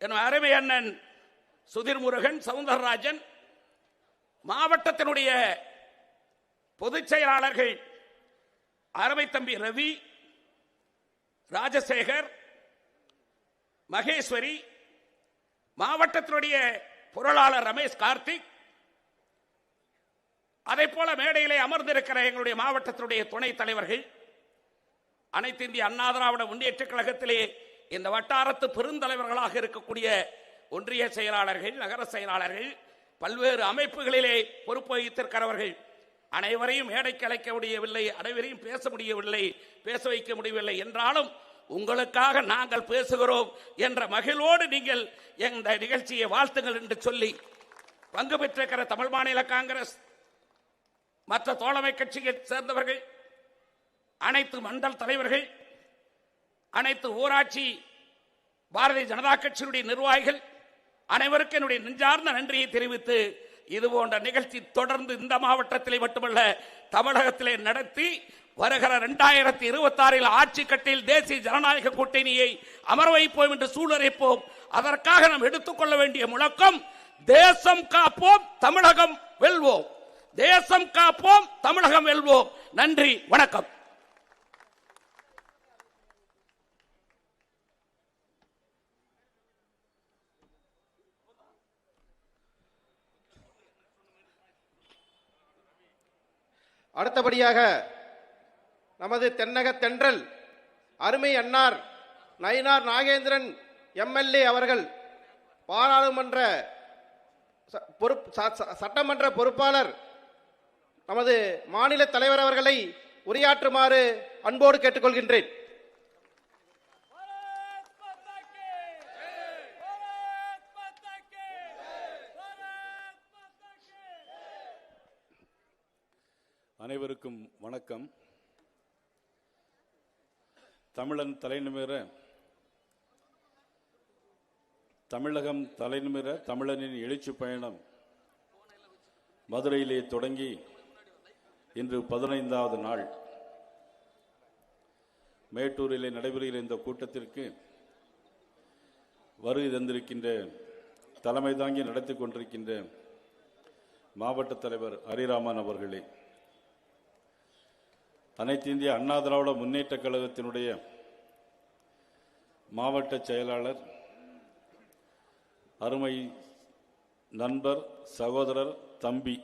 E: என் அருமை அண்ணன் சுதிர் முருகன், சவுந்தரராஜன், மாவட்டத்தினுடைய பொதுச் செயலாளர்கள் அருமை தம்பி ரவி, ராஜசேகர், மகேஸ்வரி, மாவட்டத்தினுடைய பொருளாளர் ரமேஷ் கார்த்திக், அதை போல மேடையிலே அமர்ந்திருக்கிற எங்களுடைய மாவட்டத்தினுடைய துணைத் தலைவர்கள், அனைத்து இந்திய அண்ணா திராவிட முன்னேற்ற கழகத்திலே இந்த வட்டாரத்து பெருந்தலைவர்களாக இருக்கக்கூடிய ஒன்றிய செயலாளர்கள், நகர செயலாளர்கள், பல்வேறு அமைப்புகளிலே பொறுப்பு வகித்திருக்கிறவர்கள் அனைவரையும் மேடைக்கு அழைக்க முடியவில்லை, அனைவரையும் பேச முடியவில்லை, பேச வைக்க முடியவில்லை என்றாலும் உங்களுக்காக நாங்கள் பேசுகிறோம் என்ற மகிழ்வோடு நீங்கள் இந்த நிகழ்ச்சியை வாழ்த்துங்கள் என்று சொல்லி, பங்கு பெற்றிருக்கிற தமிழ் மாநில காங்கிரஸ், மற்ற தோழமை கட்சியை சேர்ந்தவர்கள், அனைத்து மண்டல் தலைவர்கள், அனைத்து ஊராட்சி பாரதிய ஜனதா கட்சியினுடைய நிர்வாகிகள் அனைவருக்கும் என்னுடைய நெஞ்சார்ந்த நன்றியை தெரிவித்து, இது போன்ற நிகழ்ச்சி தொடர்ந்து இந்த மாவட்டத்திலே மட்டுமல்ல தமிழகத்திலே நடத்தி வருகிற 2026 ஆட்சி கட்டில் தேசிய ஜனநாயக கூட்டணியை அமர வைப்போம் என்று சூழலைப்போம். அதற்காக நாம் எடுத்துக்கொள்ள வேண்டிய முழக்கம், தேசம் காப்போம், தமிழகம் வெல்வோம். தேசம் காப்போம், தமிழகம் வெல்வோம். நன்றி, வணக்கம்.
D: அடுத்தபடியாக நமது தென்னக தென்றல் அருமை அன்னார் நயினார் நாகேந்திரன் எம்எல்ஏ அவர்கள் பாராளுமன்ற சட்டமன்ற பொறுப்பாளர் நமது மாநில தலைவர் அவர்களை உரையாற்றுமாறு அன்போடு கேட்டுக்கொள்கின்றேன்.
H: அனைவருக்கும் வணக்கம். தமிழன் தலைநிமிர, தமிழகம் தலைநிமிர தமிழனின் எழுச்சி பயணம் மதுரையிலே தொடங்கி இன்று 15வது நாள். மேட்டூரிலே நடைபெறுகிற இந்த கூட்டத்திற்கு வருகை தந்திருக்கின்ற, தலைமை தாங்கி நடத்தி கொண்டிருக்கின்ற மாவட்ட தலைவர் ஹரிராமன் அவர்களே, அனைத்து இந்திய அண்ணா திராவிட முன்னேற்ற கழகத்தினுடைய மாவட்ட செயலாளர், அருமை நண்பர், சகோதரர், தம்பி,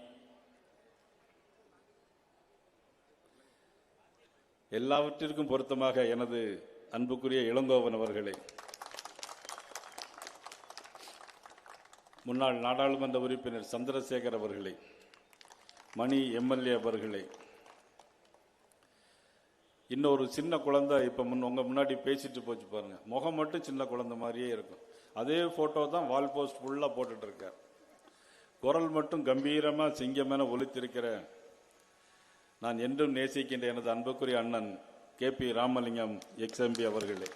H: எல்லாவற்றிற்கும் பொருத்தமாக எனது அன்புக்குரிய இளங்கோவன் அவர்களே, முன்னாள் நாடாளுமன்ற உறுப்பினர் சந்திரசேகர் அவர்களே, மணி எம்எல்ஏ அவர்களே, இன்னொரு சின்ன குழந்தை இப்ப உங்க முன்னாடி பேசிட்டு போச்சு பாருங்க, முகம் மட்டும் சின்ன குழந்தை மாதிரியே இருக்கும். அதே போட்டோ தான் வால் போஸ்ட் ஃபுல்லா போட்டுட்டு இருக்கார். குரல் மட்டும் கம்பீரமா சிங்கமென ஒலித்திருக்கிற நான் என்றும் நேசிக்கின்ற எனது அன்புக்குரிய அண்ணன் KP ராமலிங்கம் XMP அவர்களே,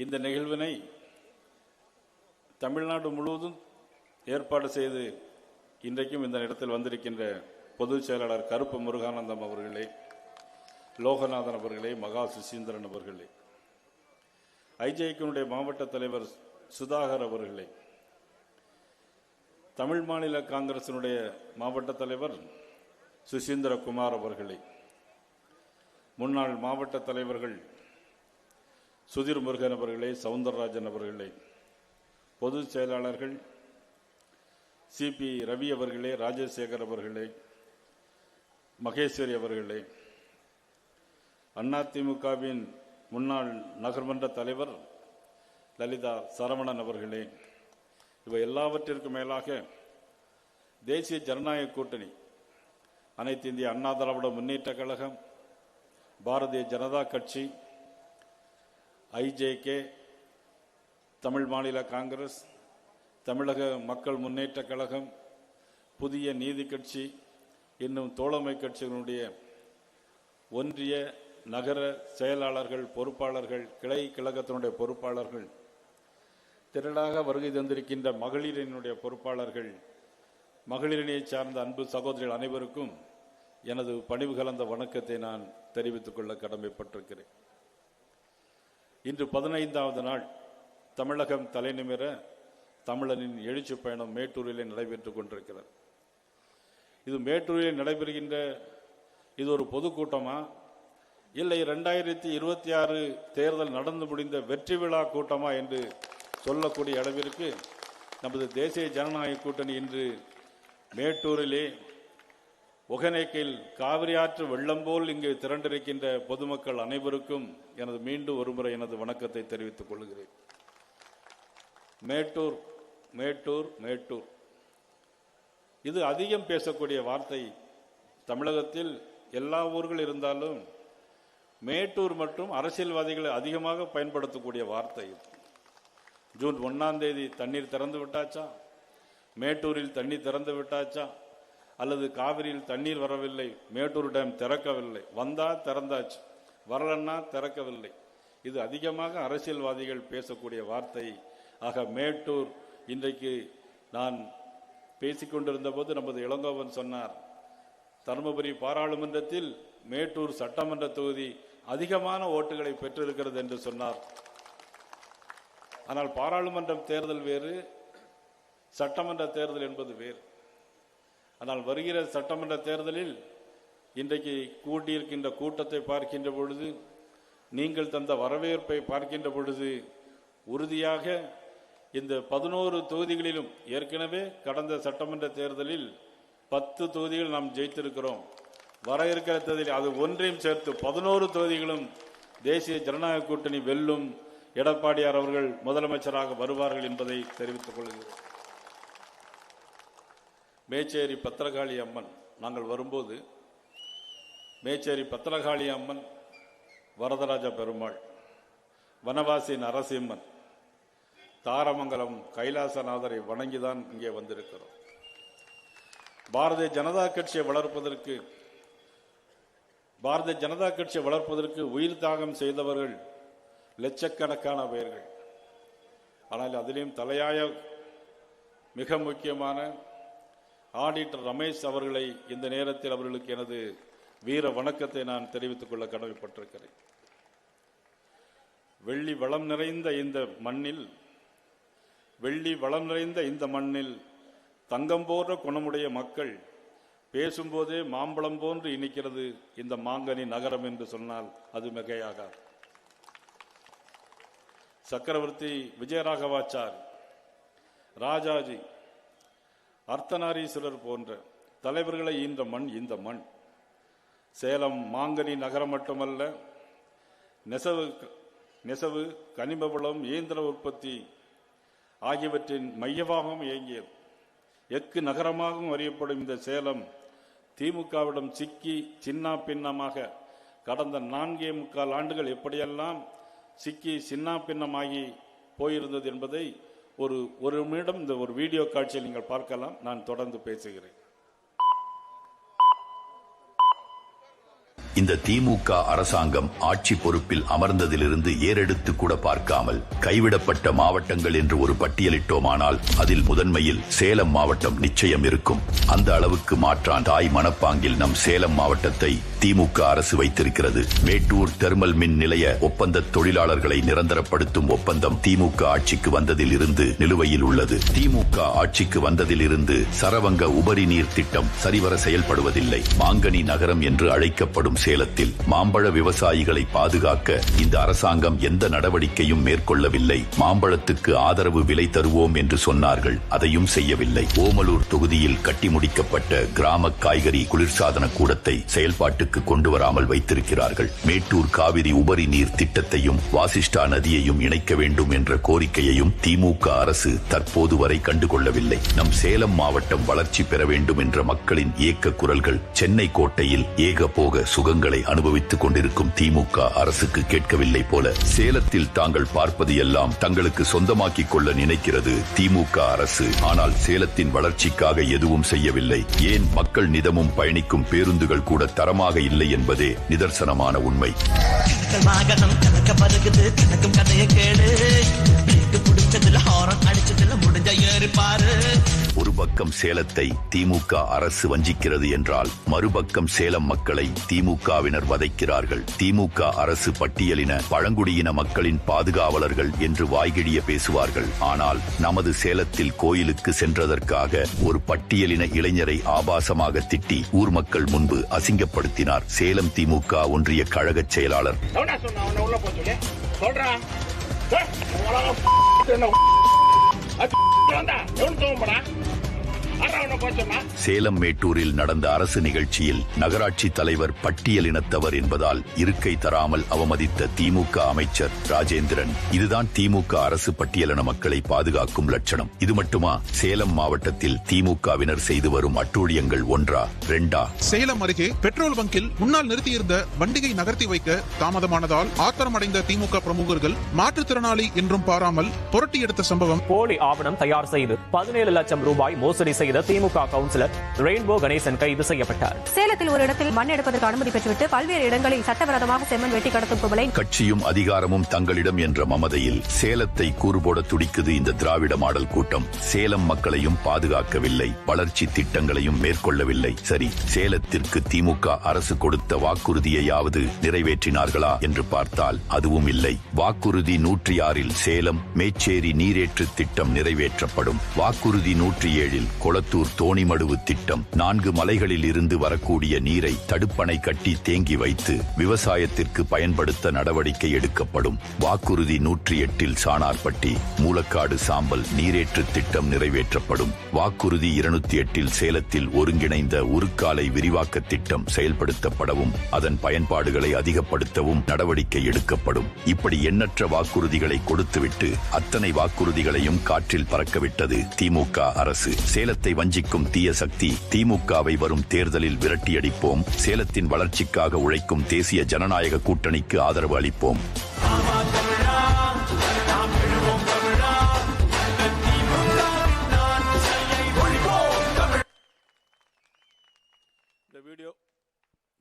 H: இந்த நிகழ்வினை தமிழ்நாடு முழுவதும் ஏற்பாடு செய்து இன்றைக்கும் இந்த இடத்தில் வந்திருக்கின்ற பொதுச் செயலாளர் கருப்பு முருகானந்தம் அவர்களே, லோகநாதன் அவர்களே, மகா சுசீந்திரன் அவர்களே, ஐஜேக்கினுடைய மாவட்ட தலைவர் சுதாகர் அவர்களே, தமிழ் மாநில காங்கிரசினுடைய மாவட்ட தலைவர் சுசீந்திரகுமார் அவர்களே, முன்னாள் மாவட்ட தலைவர்கள் சுதீர் முருகன் அவர்களே, சவுந்தரராஜன் அவர்களே, பொதுச் செயலாளர்கள் CP ரவி அவர்களே, ராஜசேகர் அவர்களே, மகேஸ்வரி அவர்களே, அதிமுகவின் முன்னாள் நகர்மன்ற தலைவர் லலிதா சரவணன் அவர்களே, இவை எல்லாவற்றிற்கும் மேலாக தேசிய ஜனநாயக கூட்டணி, அனைத்து இந்திய அண்ணா திராவிட முன்னேற்ற கழகம், பாரதிய ஜனதா கட்சி, IJK, தமிழ் மாநில காங்கிரஸ், தமிழக மக்கள் முன்னேற்ற கழகம், புதிய நீதி கட்சி, இன்னும் தோழமை கட்சிகளுடைய ஒன்றிய நகர செயலாளர்கள், பொறுப்பாளர்கள், கிளை கழகத்தினுடைய பொறுப்பாளர்கள், திரளாக வருகை தந்திருக்கின்ற மகளிரினுடைய பொறுப்பாளர்கள், மகளிரினை சார்ந்த அன்பு சகோதரிகள் அனைவருக்கும் எனது பணிவு கலந்த வணக்கத்தை நான் தெரிவித்துக் கொள்ள கடமைப்பட்டிருக்கிறேன். இன்று 15வது நாள் தமிழகம் தலைநிமிர தமிழனின் எழுச்சி பயணம் மேட்டூரிலே நடைபெற்றுக் கொண்டிருக்கிறது. இது மேட்டூரில் நடைபெறுகின்ற இது ஒரு பொதுக்கூட்டமா, இல்லை 2026 தேர்தல் நடந்து முடிந்த வெற்றி விழா கூட்டமா என்று சொல்லக்கூடிய அளவிற்கு நமது தேசிய ஜனநாயக கூட்டணி இன்று மேட்டூரிலே ஒகனேக்கையில் காவிரி ஆற்று வெள்ளம் போல் இங்கு திரண்டிருக்கின்ற பொதுமக்கள் அனைவருக்கும் எனது மீண்டும் ஒருமுறை எனது வணக்கத்தை தெரிவித்துக் கொள்கிறேன். மேட்டூர் மேட்டூர் மேட்டூர் இது அதிகம் பேசக்கூடிய வார்த்தை. தமிழகத்தில் எல்லா ஊர்கள் இருந்தாலும் மேட்டூர் மற்றும் அரசியல்வாதிகளை அதிகமாக பயன்படுத்தக்கூடிய வார்த்தை. ஜூன் 1ஆம் தேதி தண்ணீர் திறந்து விட்டாச்சா, மேட்டூரில் தண்ணீர் திறந்து விட்டாச்சா, அல்லது காவிரியில் தண்ணீர் வரவில்லை, மேட்டூர் டேம் திறக்கவில்லை, வந்தா திறந்தாச்சு, வரலன்னா திறக்கவில்லை. இது அதிகமாக அரசியல்வாதிகள் பேசக்கூடிய வார்த்தை. ஆக மேட்டூர், இன்றைக்கு நான் பேசிக்கொண்டிருந்த போது நமது இளங்கோவன் சொன்னார், தருமபுரி பாராளுமன்றத்தில் மேட்டூர் சட்டமன்ற தொகுதி அதிகமான ஓட்டுகளை பெற்றிருக்கிறது என்று சொன்னார். ஆனால் பாராளுமன்ற தேர்தல் வேறு, சட்டமன்ற தேர்தல் என்பது வேறு. ஆனால் வருகிற சட்டமன்ற தேர்தலில் இன்றைக்கு கூட்டியிருக்கின்ற கூட்டத்தை பார்க்கின்ற பொழுது, நீங்கள் தந்த வரவேற்பை பார்க்கின்ற பொழுது, உறுதியாக இந்த 11 தொகுதிகளிலும் ஏற்கனவே கடந்த சட்டமன்ற தேர்தலில் 10 தொகுதிகள் நாம் ஜெயித்திருக்கிறோம். வர இருக்கிற தேர்தலில் அது ஒன்றையும் சேர்த்து 11 தொகுதிகளும் தேசிய ஜனநாயக கூட்டணி வெல்லும், எடப்பாடியார் அவர்கள் முதலமைச்சராக வருவார்கள் என்பதை தெரிவித்துக் கொள்கிறேன். மேச்சேரி பத்திரகாளி அம்மன், நாங்கள் வரும்போது மேச்சேரி பத்திரகாளி அம்மன், வரதராஜ பெருமாள், வனவாசி நரசிம்மன், தாரமங்கலம் கைலாசநாதரை வணங்கிதான் இங்கே வந்திருக்கிறோம். பாரதிய ஜனதா கட்சியை வளர்ப்பதற்கு உயிர் தியாகம் செய்தவர்கள் லட்சக்கணக்கான பேர்கள். ஆனால் அதிலும் தலையாய மிக முக்கியமான ஆடிட்டர் ரமேஷ் அவர்களை இந்த நேரத்தில் அவர்களுக்கு எனது வீர வணக்கத்தை நான் தெரிவித்துக் கொள்ள கடமைப்பட்டிருக்கிறேன். வெள்ளி வளம் நிறைந்த இந்த மண்ணில் தங்கம் போன்ற குணமுடைய மக்கள் பேசும்போதே மாம்பழம் போன்று இனிக்கிறது இந்த மாங்கனி நகரம் என்று சொன்னால் அது மிகையாகாது. சக்கரவர்த்தி விஜயராகவாச்சாரி, ராஜாஜி, அர்த்தநாரீஸ்வரர் போன்ற தலைவர்களை ஈன்ற மண் இந்த மண். சேலம் மாங்கனி நகரம் மட்டுமல்ல, நெசவு, கனிமவளம், இயந்திர உற்பத்தி ஆகியவற்றின் மையமாகவும் இயங்கியது. எக்கு நகரமாகவும் அறியப்படும் இந்த சேலம் திமுகவிடம் சிக்கி சின்னா பின்னமாக கடந்த 4.25 ஆண்டுகள் எப்படியெல்லாம் சிக்கி சின்னா பின்னமாகி போயிருந்தது என்பதை ஒரு நிமிடம் இந்த ஒரு வீடியோ காட்சியில் நீங்கள் பார்க்கலாம். நான் தொடர்ந்து பேசுகிறேன்.
I: இந்த திமுக அரசாங்கம் ஆட்சி பொறுப்பில் அமர்ந்ததிலிருந்து ஏறெடுத்து கூட பார்க்காமல் கைவிடப்பட்ட மாவட்டங்கள் என்று ஒரு பட்டியலிட்டோமானால் அதில் முதன்மையில் சேலம் மாவட்டம் நிச்சயம் இருக்கும். அந்த அளவுக்கு மாற்றான் தாய் மனப்பாங்கில் நம் சேலம் மாவட்டத்தை திமுக அரசு வைத்திருக்கிறது. மேட்டூர் தெர்மல் மின் நிலைய ஒப்பந்த தொழிலாளர்களை நிரந்தரப்படுத்தும் ஒப்பந்தம் திமுக ஆட்சிக்கு வந்ததில் இருந்து நிலுவையில் உள்ளது. திமுக ஆட்சிக்கு வந்ததில் இருந்து சரவங்க உபரி நீர் திட்டம் சரிவர செயல்படுவதில்லை. மாங்கனி நகரம் என்று அழைக்கப்படும் சேலத்தில் மாம்பழ விவசாயிகளை பாதுகாக்க இந்த அரசாங்கம் எந்த நடவடிக்கையும் மேற்கொள்ளவில்லை. மாம்பழத்துக்கு ஆதரவு விலை தருவோம் என்று சொன்னார்கள், அதையும் செய்யவில்லை. ஓமலூர் தொகுதியில் கட்டி முடிக்கப்பட்ட கிராம காய்கறி குளிர்சாதன கூடத்தை செயல்பாட்டுக்கு கொண்டு வராமல் வைத்திருக்கிறார்கள். மேட்டூர் காவிரி உபரி நீர் திட்டத்தையும் வாசிஷ்டா நதியையும் இணைக்க வேண்டும் என்ற கோரிக்கையையும் திமுக அரசு தற்போது வரை கண்டுகொள்ளவில்லை. நம் சேலம் மாவட்டம் வளர்ச்சி பெற வேண்டும் என்ற மக்களின் ஏக்க குரல்கள் சென்னை கோட்டையில் ஏகபோக சுகங்களை அனுபவித்துக் கொண்டிருக்கும் திமுக அரசுக்கு கேட்கவில்லை போல சேலத்தில் தாங்கள் பார்ப்பது எல்லாம் தங்களுக்கு சொந்தமாக்கிக் கொள்ள நினைக்கிறது திமுக அரசு. ஆனால் சேலத்தின் வளர்ச்சிக்காக எதுவும் செய்யவில்லை. ஏன் மக்கள் நிதமும் பயணிக்கும் பேருந்துகள் கூட தரமாக இல்லை என்பதே நிதர்சனமான உண்மை. ஒரு பக்கம் சேலத்தை திமுக அரசு வஞ்சிக்கிறது என்றால் மறுபக்கம் சேலம் மக்களை திமுகவினர் வதைக்கிறார்கள். திமுக அரசு பட்டியலின பழங்குடியின மக்களின் பாதுகாவலர்கள் என்று வாய்கிழிய பேசுவார்கள். ஆனால் நமது சேலத்தில் கோயிலுக்கு சென்றதற்காக ஒரு பட்டியலின இளைஞரை ஆபாசமாக திட்டி ஊர் மக்கள் முன்பு அசிங்கப்படுத்தினார் சேலம் திமுக ஒன்றிய கழக செயலாளர். சேலம் மேட்டூரில் நடந்த அரசு நிகழ்ச்சியில் நகராட்சி தலைவர் பட்டியலினத்தவர் என்பதால் இருக்கை தராமல் அவமதித்த திமுக அமைச்சர் ராஜேந்திரன். இதுதான் திமுக அரசு பட்டியலின மக்களை பாதுகாக்கும் லட்சணம். இது மட்டுமா சேலம் மாவட்டத்தில் திமுகவினர் செய்து வரும் அட்டூழியங்கள் ஒன்றா ரெண்டா?
J: சேலம் அருகே பெட்ரோல் பங்கில் முன்னால் நிறுத்தியிருந்த வண்டியை நகர்த்தி வைக்க தாமதமானதால் ஆத்திரமடைந்த திமுக பிரமுகர்கள் மாற்றுத்திறனாளி என்றும் பாராமல் புரட்டி எடுத்த சம்பவம்.
K: போலி ஆவணம் தயார் செய்து 17 லட்சம் ரூபாய் மோசடி செய்த திமுக கவுன்சிலர் ரெயின்போ கணேசன் கைது செய்யப்பட்டார். சேலத்தில் ஒரு இடத்தில் மண் எடுப்பதற்கு அனுமதி பெற்றுவிட்டு பல்வேறு இடங்களில் சட்டவிரோதமாக செம்மண் வெட்டி கடத்தும் கும்பலை
I: கட்சியும் அதிகாரமும் தங்களிடம் என்ற மமதையில் சேலத்தை கூறுபோட துடிக்குது இந்த திராவிட மாடல் கூட்டம். சேலம் மக்களையும் பாதுகாக்கவில்லை, வளர்ச்சி திட்டங்களையும் மேற்கொள்ளவில்லை. சரி, சேலத்திற்கு திமுக அரசு கொடுத்த வாக்குறுதியையாவது நிறைவேற்றினார்களா என்று பார்த்தால் அதுவும் இல்லை. வாக்குறுதி 106 சேலம் மேச்சேரி நீரேற்று திட்டம் நிறைவேற்றப்படும். வாக்குறுதி 107 கொளத்தூர் தோணிமடுவு திட்டம் 4 மலைகளில் இருந்து வரக்கூடிய நீரை தடுப்பணை கட்டி தேங்கி வைத்து விவசாயத்திற்கு பயன்படுத்த நடவடிக்கை எடுக்கப்படும். வாக்குறுதி 108 சாணார்பட்டி மூலக்காடு சாம்பல் நீரேற்று திட்டம் நிறைவேற்றப்படும். வாக்குறுதி 208 சேலத்தில் ஒருங்கிணைந்த உருக்காலை விரிவாக்க திட்டம் செயல்படுத்தப்படவும் அதன் பயன்பாடுகளை அதிகப்படுத்தவும் நடவடிக்கை எடுக்கப்படும். இப்படி எண்ணற்ற வாக்குறுதிகளை கொடுத்துவிட்டு அத்தனை வாக்குறுதிகளையும் காற்றில் பறக்கவிட்டது திமுக அரசு. சேலத்தை வஞ்சிக்கும் தீய சக்தி திமுகவை வரும் தேர்தலில் விரட்டியடிப்போம். சேலத்தின் வளர்ச்சிக்காக உழைக்கும் தேசிய ஜனநாயக கூட்டணிக்கு ஆதரவு அளிப்போம்.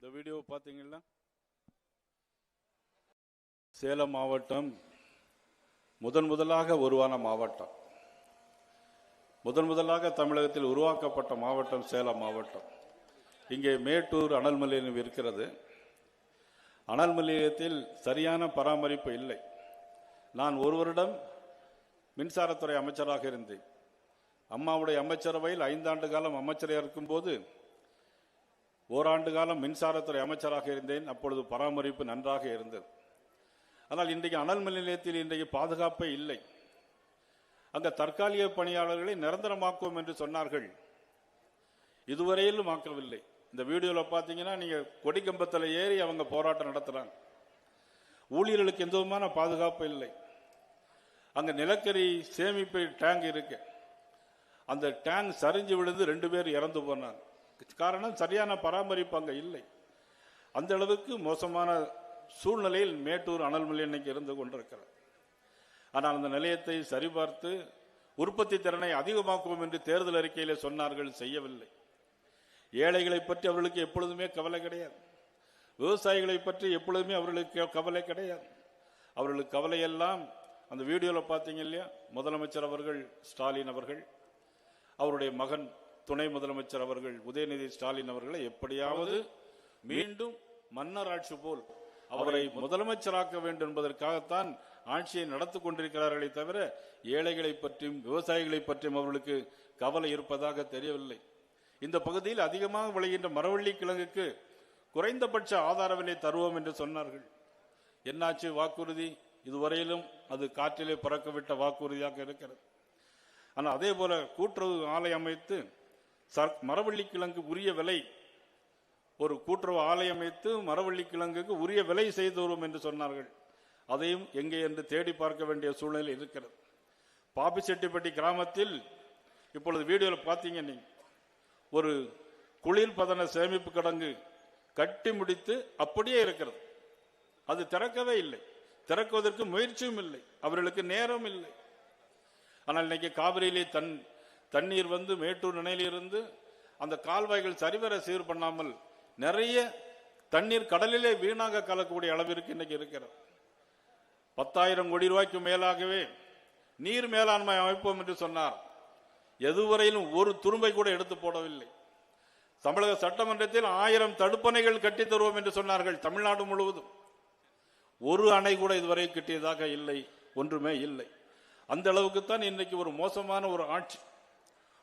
H: இந்த வீடியோ பார்த்தீங்களா? சேலம் மாவட்டம் முதலாக உருவான மாவட்டம், முதலாக தமிழகத்தில் உருவாக்கப்பட்ட மாவட்டம் சேலம் மாவட்டம். இங்கே மேட்டூர் அனல் நிலையம் இருக்கிறது. அனல் நிலையத்தில் சரியான பராமரிப்பு இல்லை. நான் ஒரு வருடம் மின்சாரத்துறை அமைச்சராக இருந்தேன். அம்மாவுடைய அமைச்சரவையில் 5 ஆண்டு காலம் அமைச்சராக இருக்கும்போது ஓராண்டு காலம் மின்சாரத்துறை அமைச்சராக இருந்தேன். அப்பொழுது பராமரிப்பு நன்றாக இருந்தது. ஆனால் இன்றைக்கு அனல் மின் நிலையத்தில் இன்றைக்கு பாதுகாப்பே இல்லை. அங்க தற்காலிக பணியாளர்களை நிரந்தரமாக்குவோம் என்று சொன்னார்கள். இதுவரையிலும் ஆக்கவில்லை. இந்த வீடியோவில் பார்த்தீங்கன்னா நீங்க கொடிக்கம்பத்தில் ஏறி அவங்க போராட்டம் நடத்துறாங்க. ஊழியர்களுக்கு எந்த விதமான பாதுகாப்பு இல்லை. அங்க நிலக்கரி சேமிப்பு டேங்க் இருக்கு. அந்த டேங்க் சரிஞ்சு விழுந்து 2 பேர் இறந்து போனாங்க. காரணம் சரியான பராமரிப்பு அங்க இல்லை. அந்த அளவுக்கு மோசமான சூழ்நிலையில் மேட்டூர் அனல் மில் இன்னைக்கு இருந்து கொண்டிருக்கிறது. ஆனால் அந்த நிலையத்தை சரிபார்த்து உற்பத்தி திறனை அதிகமாக்குவோம் என்று தேர்தல் அறிக்கையில் சொன்னார்கள், செய்யவில்லை. ஏழைகளை பற்றி அவர்களுக்கு எப்பொழுதுமே கவலை கிடையாது. விவசாயிகளை பற்றி எப்பொழுதுமே அவர்களுக்கு கவலை கிடையாது. அவர்களுக்கு கவலையெல்லாம் அந்த வீடியோவில் பார்த்தீங்க இல்லையா, முதலமைச்சர் அவர்கள் ஸ்டாலின் அவர்கள், அவருடைய மகன் துணை முதலமைச்சர் அவர்கள் உதயநிதி ஸ்டாலின் அவர்களை எப்படியாவது மீண்டும் மன்னர் ஆட்சி போல் அவரை முதலமைச்சராக்க வேண்டும் என்பதற்காகத்தான் ஆட்சியை நடத்தி கொண்டிருக்கிறார்களே தவிர ஏழைகளை பற்றியும் விவசாயிகளை பற்றியும் அவர்களுக்கு கவலை இருப்பதாக தெரியவில்லை. இந்த பகுதியில் அதிகமாக விளைகின்ற மரவள்ளி கிழங்குக்கு குறைந்தபட்ச ஆதார விலை தருவோம் என்று சொன்னார்கள். என்னாச்சு வாக்குறுதி? இதுவரையிலும் அது காற்றிலே பறக்கவிட்ட வாக்குறுதியாக இருக்கிறது. ஆனால் அதே போல கூட்டுறவு ஆலை அமைத்து மரவள்ளி கிழங்கு உரிய விலை, ஒரு கூட்டுறவு ஆலை அமைத்து மரவள்ளி கிழங்குக்கு உரிய விலை செய்து வரும் என்று சொன்னார்கள். அதையும் எங்கே என்று தேடி பார்க்க வேண்டிய சூழ்நிலை இருக்கிறது. பாப்பிச்செட்டிப்பட்டி கிராமத்தில் இப்பொழுது வீடியோவில் பார்த்தீங்க, நீங்க ஒரு குளிர்பதன சேமிப்பு கிடங்கு கட்டி முடித்து அப்படியே இருக்கிறது. அது திறக்கவே இல்லை. திறக்குவதற்கு முயற்சியும் இல்லை. அவர்களுக்கு நேரம் இல்லை. ஆனால் இன்னைக்கு காவிரியிலே தண்ணீர் வந்து மேட்டூர் நிலையிலிருந்து அந்த கால்வாய்கள் சரிவர சீர் பண்ணாமல் நிறைய தண்ணீர் கடலிலே வீணாக கலக்கக்கூடிய அளவிற்கு இன்னைக்கு இருக்கிறது. 10,000 கோடி ரூபாய்க்கு மேலாகவே நீர் மேலாண்மை அமைப்போம் என்று சொன்னார். எதுவரையிலும் ஒரு துரும்பை கூட எடுத்து போடவில்லை. தமிழக சட்டமன்றத்தில் 1000 தடுப்பணைகள் கட்டித் தருவோம் என்று சொன்னார்கள். தமிழ்நாடு முழுவதும் ஒரு அணை கூட இதுவரை கட்டியதாக இல்லை, ஒன்றுமே இல்லை. அந்த அளவுக்குத்தான் இன்னைக்கு ஒரு மோசமான ஒரு ஆட்சி.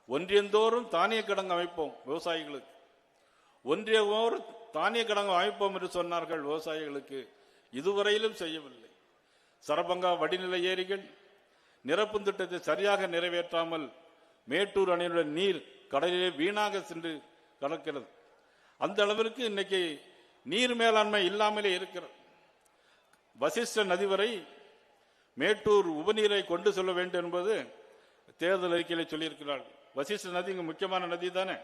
H: ஒன்றியந்தோறும் தானிய கிடங்கு அமைப்போம் விவசாயிகளுக்கு, ஒன்றியத்தோறும் தானிய கிடங்கு அமைப்போம் என்று சொன்னார்கள் விவசாயிகளுக்கு. இதுவரையிலும் செய்யவில்லை. சரபங்கா வடிநிலை ஏரிகள் நிரப்பும் திட்டத்தை சரியாக நிறைவேற்றாமல் மேட்டூர் அணையுடைய நீர் கடலிலே வீணாக சென்று கலக்கிறது. அந்த அளவிற்கு இன்னைக்கு நீர் மேலாண்மை இல்லாமலே இருக்கிறது. வசிஷ்ட நதி வரை மேட்டூர் உபநீரை கொண்டு செல்ல வேண்டும் என்பது தேர்தல் அறிக்கையில் சொல்லியிருக்கிறார்கள். வசிஷ்ட நதி இங்கு முக்கியமான நதி தானே.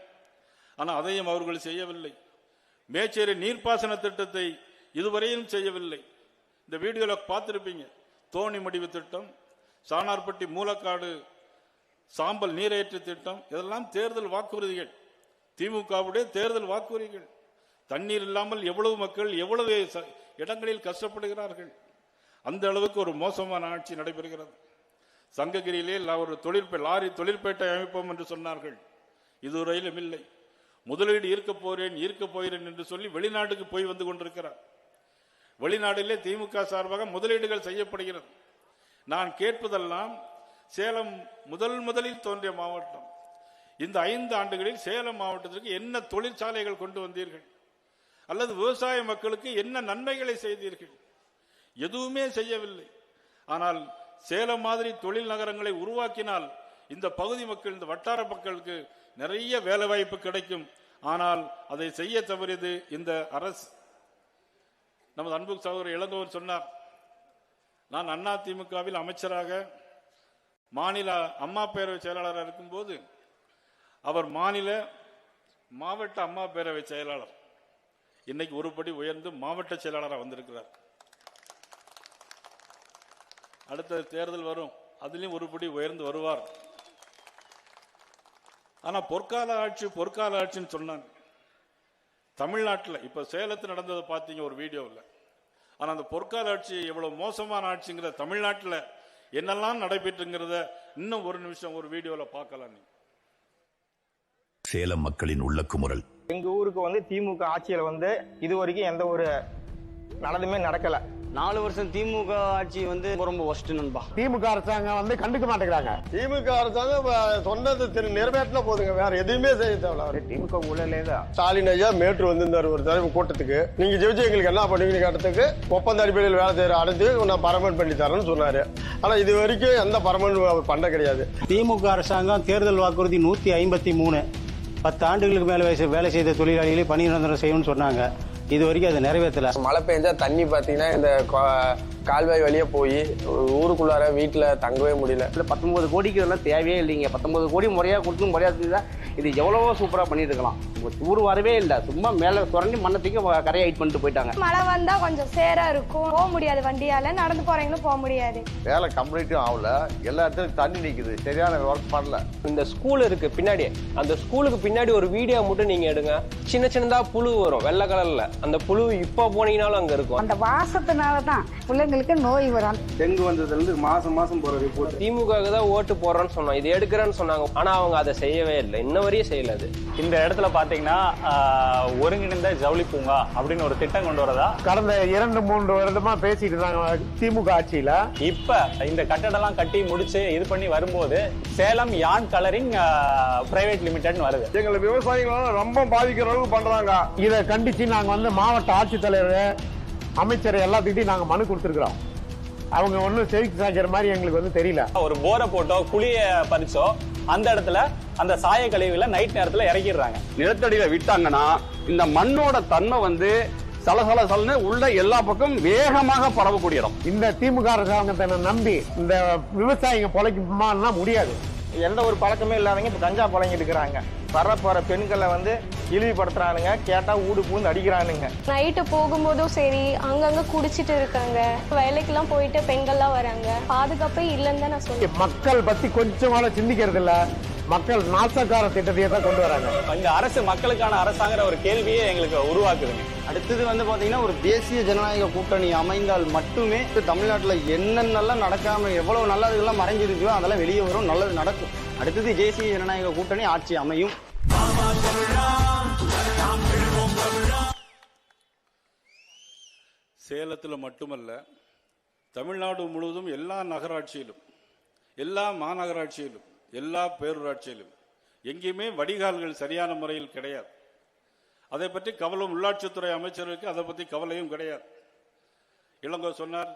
H: ஆனால் அதையும் அவர்கள் செய்யவில்லை. மேச்சேரி நீர்ப்பாசன திட்டத்தை இதுவரையும் செய்யவில்லை. இந்த வீடியோவில் பார்த்திருப்பீங்க. தோணி முடிவு திட்டம், சாணார்பட்டி மூலக்காடு சாம்பல் நீரேற்று திட்டம், இதெல்லாம் தேர்தல் வாக்குறுதிகள், திமுகவுடைய தேர்தல் வாக்குறுதிகள். தண்ணீர் இல்லாமல் எவ்வளவு மக்கள் எவ்வளவு இடங்களில் கஷ்டப்படுகிறார்கள். அந்த அளவுக்கு ஒரு மோசமான ஆட்சி நடைபெறுகிறது. சங்ககிரியிலே ஒரு லாரி தொழிற்பேட்டை அமைப்போம் என்று சொன்னார்கள். இதுவரையிலும் இல்லை. முதலீடு ஈர்க்க போகிறேன் என்று சொல்லி வெளிநாட்டுக்கு போய் வந்து கொண்டிருக்கிறார். வெளிநாட்டிலே திமுக சார்பாக முதலீடுகள் செய்யப்படுகிறது. நான் கேட்பதெல்லாம் சேலம் முதலில் தோன்றிய மாவட்டம். இந்த 5 ஆண்டுகளில் சேலம் மாவட்டத்திற்கு என்ன தொழிற்சாலைகள் கொண்டு வந்தீர்கள்? அல்லது விவசாய மக்களுக்கு என்ன நன்மைகளை செய்தீர்கள்? எதுவுமே செய்யவில்லை. ஆனால் சேலம் மாதிரி தொழில் நகரங்களை உருவாக்கினால் இந்த பகுதி மக்கள், இந்த வட்டார மக்களுக்கு நிறைய வேலை வாய்ப்பு கிடைக்கும். ஆனால் அதை செய்ய தவறியது இந்த அரசு. நமது அன்பு சகோதரர் இளங்கோவன் சொன்னார், நான் அதிமுகவில் அமைச்சராக மாநில அம்மா பேரவை செயலாளராக இருக்கும்போது அவர் மாவட்ட அம்மா பேரவை செயலாளர், இன்னைக்கு ஒருபடி உயர்ந்து மாவட்ட செயலாளராக வந்திருக்கிறார். அடுத்த தேர்தல் வரும், அதிலும் ஒருபடி உயர்ந்து வருவார். ஆனா பொற்கால ஆட்சின்னு சொன்னாங்க. தமிழ்நாட்டில் இப்ப சேலத்தில் நடந்ததை பார்த்தீங்க ஒரு வீடியோவில். ஆனா அந்த பொற்கால ஆட்சி எவ்வளவு மோசமான ஆட்சிங்கிற தமிழ்நாட்டில் என்னெல்லாம் நடைபெற்றுங்கிறத இன்னும் ஒரு நிமிஷம் ஒரு வீடியோவில் பார்க்கலாம். நீ
I: சேலம் மக்களின் உள்ளக்குமுறல்.
L: எங்க ஊருக்கு திமுக ஆட்சியில இது வரைக்கும் எந்த ஒரு நல்லதுமே நடக்கல.
M: 4 வருஷம் திமுக ஆட்சி ரொம்ப ஒஸ்ட் நண்பா.
A: திமுக அரசாங்கம் கண்டுக்க மாட்டேங்கிறாங்க.
L: திமுக அரசாங்கம் சொன்னது நிறைவேற்றினா போதுங்க, வேற எதுவுமே செய்ய தேவையில்ல. திமுக ஊழலே தான். ஸ்டாலின் ஐயா மேட்டூர் வந்திருந்தாரு ஒரு தலைவர் கூட்டத்துக்கு. நீங்க ஜெயிச்சு எங்களுக்கு என்ன பண்ணுவீங்கன்னு கேட்டதுக்கு ஒப்பந்த அடிப்படையில் வேலை செய்யற அடுத்து நான் பர்மனன்ட் பண்ணி தரேன்னு சொன்னாரு. ஆனா இது வரைக்கும் எந்த பர்மனன்ட் பண்ண கிடையாது.
M: திமுக அரசாங்கம் தேர்தல் வாக்குறுதி 153 10 ஆண்டுகளுக்கு மேல வேலை செய்த தொழிலாளிகளை பணி நிரந்தரம் செய்யணும்னு சொன்னாங்க. இது வரைக்கும் அது நிறைவேற்றல.
L: மழை பெஞ்சா தண்ணி பாத்தீங்கன்னா இந்த கால்வாய் வழியா போய் ஊருக்குள்ளார வீட்டுல தங்கவே முடியல.
M: 19 கோடிக்கு இதெல்லாம் தேவையே இல்லைங்க. 19 கோடி முறையா கொடுத்து முறையா செஞ்சா இது எவ்வளவோ சூப்பரா பண்ணிட்டு இருக்கலாம். ஊர் வரவே இல்லை, சும்மா மேல சுரண்டி மண்ணத்துக்கு கரையை ஹைட் பண்ணிட்டு போயிட்டாங்க.
B: மழை வந்தா கொஞ்சம் சேரா இருக்கும், போக முடியாது, வண்டியால நடந்து போறவங்களும் போக முடியாது.
L: வேலை கம்ப்ளீட்டும் ஆகல, எல்லா இடத்துலயும் தண்ணி நிக்குது, சரியான ஒர்க் பண்ணல.
N: இந்த ஸ்கூல் இருக்கு பின்னாடி, அந்த ஸ்கூலுக்கு பின்னாடி ஒரு வீடியோ மட்டும் நீங்க எடுங்க. சின்ன சின்னதா புழு வரும் வெள்ளை கலர்ல. அந்த புழு இப்ப போனீங்கனாலும் அங்க இருக்கும்.
B: அந்த வாசத்தினாலதான் பிள்ளைங்களுக்கு நோய் வரும்.
L: டெங்கு வந்ததுல இருந்து மாசம் போற ரிப்போர்ட்.
N: திமுக தான் ஓட்டு போடுறோன்னு சொன்னோம், இது எடுக்கிறேன்னு சொன்னாங்க. ஆனா அவங்க அதை செய்யவே இல்லை, இன்ன வரையும் செய்யல. அது
M: இந்த இடத்துல பாத்தீங்கன்னா ஒருங்கிணைந்த ஜவுளி பூங்கா அப்படின்னு ஒரு திட்டம் கொண்டு வரதா
A: கடந்த 2-3 வருடமா பேசிட்டு இருந்தாங்க திமுக ஆட்சியில.
M: இப்ப இந்த கட்டடம்லாம் கட்டி முடிச்சு இது பண்ணி வரும்போது சேலம் யான் கலரிங் பிரைவேட் லிமிடெட் வருது.
L: எங்களை விவசாயிகள் ரொம்ப பாதிக்கிற அளவுக்கு பண்றாங்க.
A: இதை கண்டிச்சு நாங்க மாவட்ட ஆட்சித்தலைவர், அமைச்சர் எல்லாத்துக்கிட்டையும் நாங்க மனு கொடுத்திருக்கிறோம். அவங்க ஒன்னும் செவிக்கு சாய்க்கிற மாதிரி எங்களுக்கு தெரியல. ஒரு போரை போட்டோ குழிய பறிச்சோ அந்த இடத்துல அந்த சாய கழிவுகளை நைட் நேரத்துல இறக்கிடுறாங்க.
F: நிலத்தடியில விட்டாங்கன்னா இந்த மண்ணோட தன்மை சலசலன்னு உள்ள எல்லா பக்கம் வேகமாக பரவக்கூடிய இடம்.
A: இந்த திமுக அரசாங்கத்தை நம்பி இந்த விவசாயிங்க பொழைக்குமான்னா முடியாது.
L: எந்த ஒரு பழக்கமே இல்லாதவங்க இப்ப கஞ்சா பழங்கிட்டு இருக்கிறாங்க. போற பெண்களை இழிவுபடுத்துறானுங்க, கேட்டா ஊடு பூந்து அடிக்கிறானுங்க.
B: நைட்டு போகும்போதும் சரி அங்கங்க குடிச்சிட்டு இருக்காங்க. வேலைக்கெல்லாம் போயிட்டு பெண்கள்லாம் வராங்க, பாதுகாப்பே இல்லைன்னு தான் நான் சொல்லுவேன்.
A: மக்கள் பத்தி கொஞ்சமால சிந்திக்கிறது இல்ல, மக்கள் நாசக்கார திட்டத்தையே தான் கொண்டு வராங்க.
M: இந்த அரசு மக்களுக்கான அரசாங்கிற ஒரு கேள்வியே எங்களுக்கு உருவாக்குதுங்க.
L: அடுத்தது பாத்தீங்கன்னா ஒரு தேசிய ஜனநாயக கூட்டணி அமைந்தால் மட்டுமே தமிழ்நாட்டுல என்னென்னலாம் நடக்காம எவ்வளவு நல்லதுகள்லாம் மறைஞ்சிருக்கோ அதெல்லாம் வெளியே வரும், நல்லது நடக்கும். அடுத்தது தேசிய ஜனநாயக கூட்டணி ஆட்சி அமையும்.
H: சேலத்தில் மட்டுமல்ல, தமிழ்நாடு முழுவதும் எல்லா நகராட்சியிலும், எல்லா மாநகராட்சியிலும், எல்லா பேரூராட்சியிலும் எங்கேயுமே வடிகால்கள் சரியான முறையில் கிடையாது. அதை பற்றி கவலை உள்ளாட்சித்துறை அமைச்சருக்கு அதை பற்றி கவலையும் கிடையாது. இளங்கோ சொன்னார்,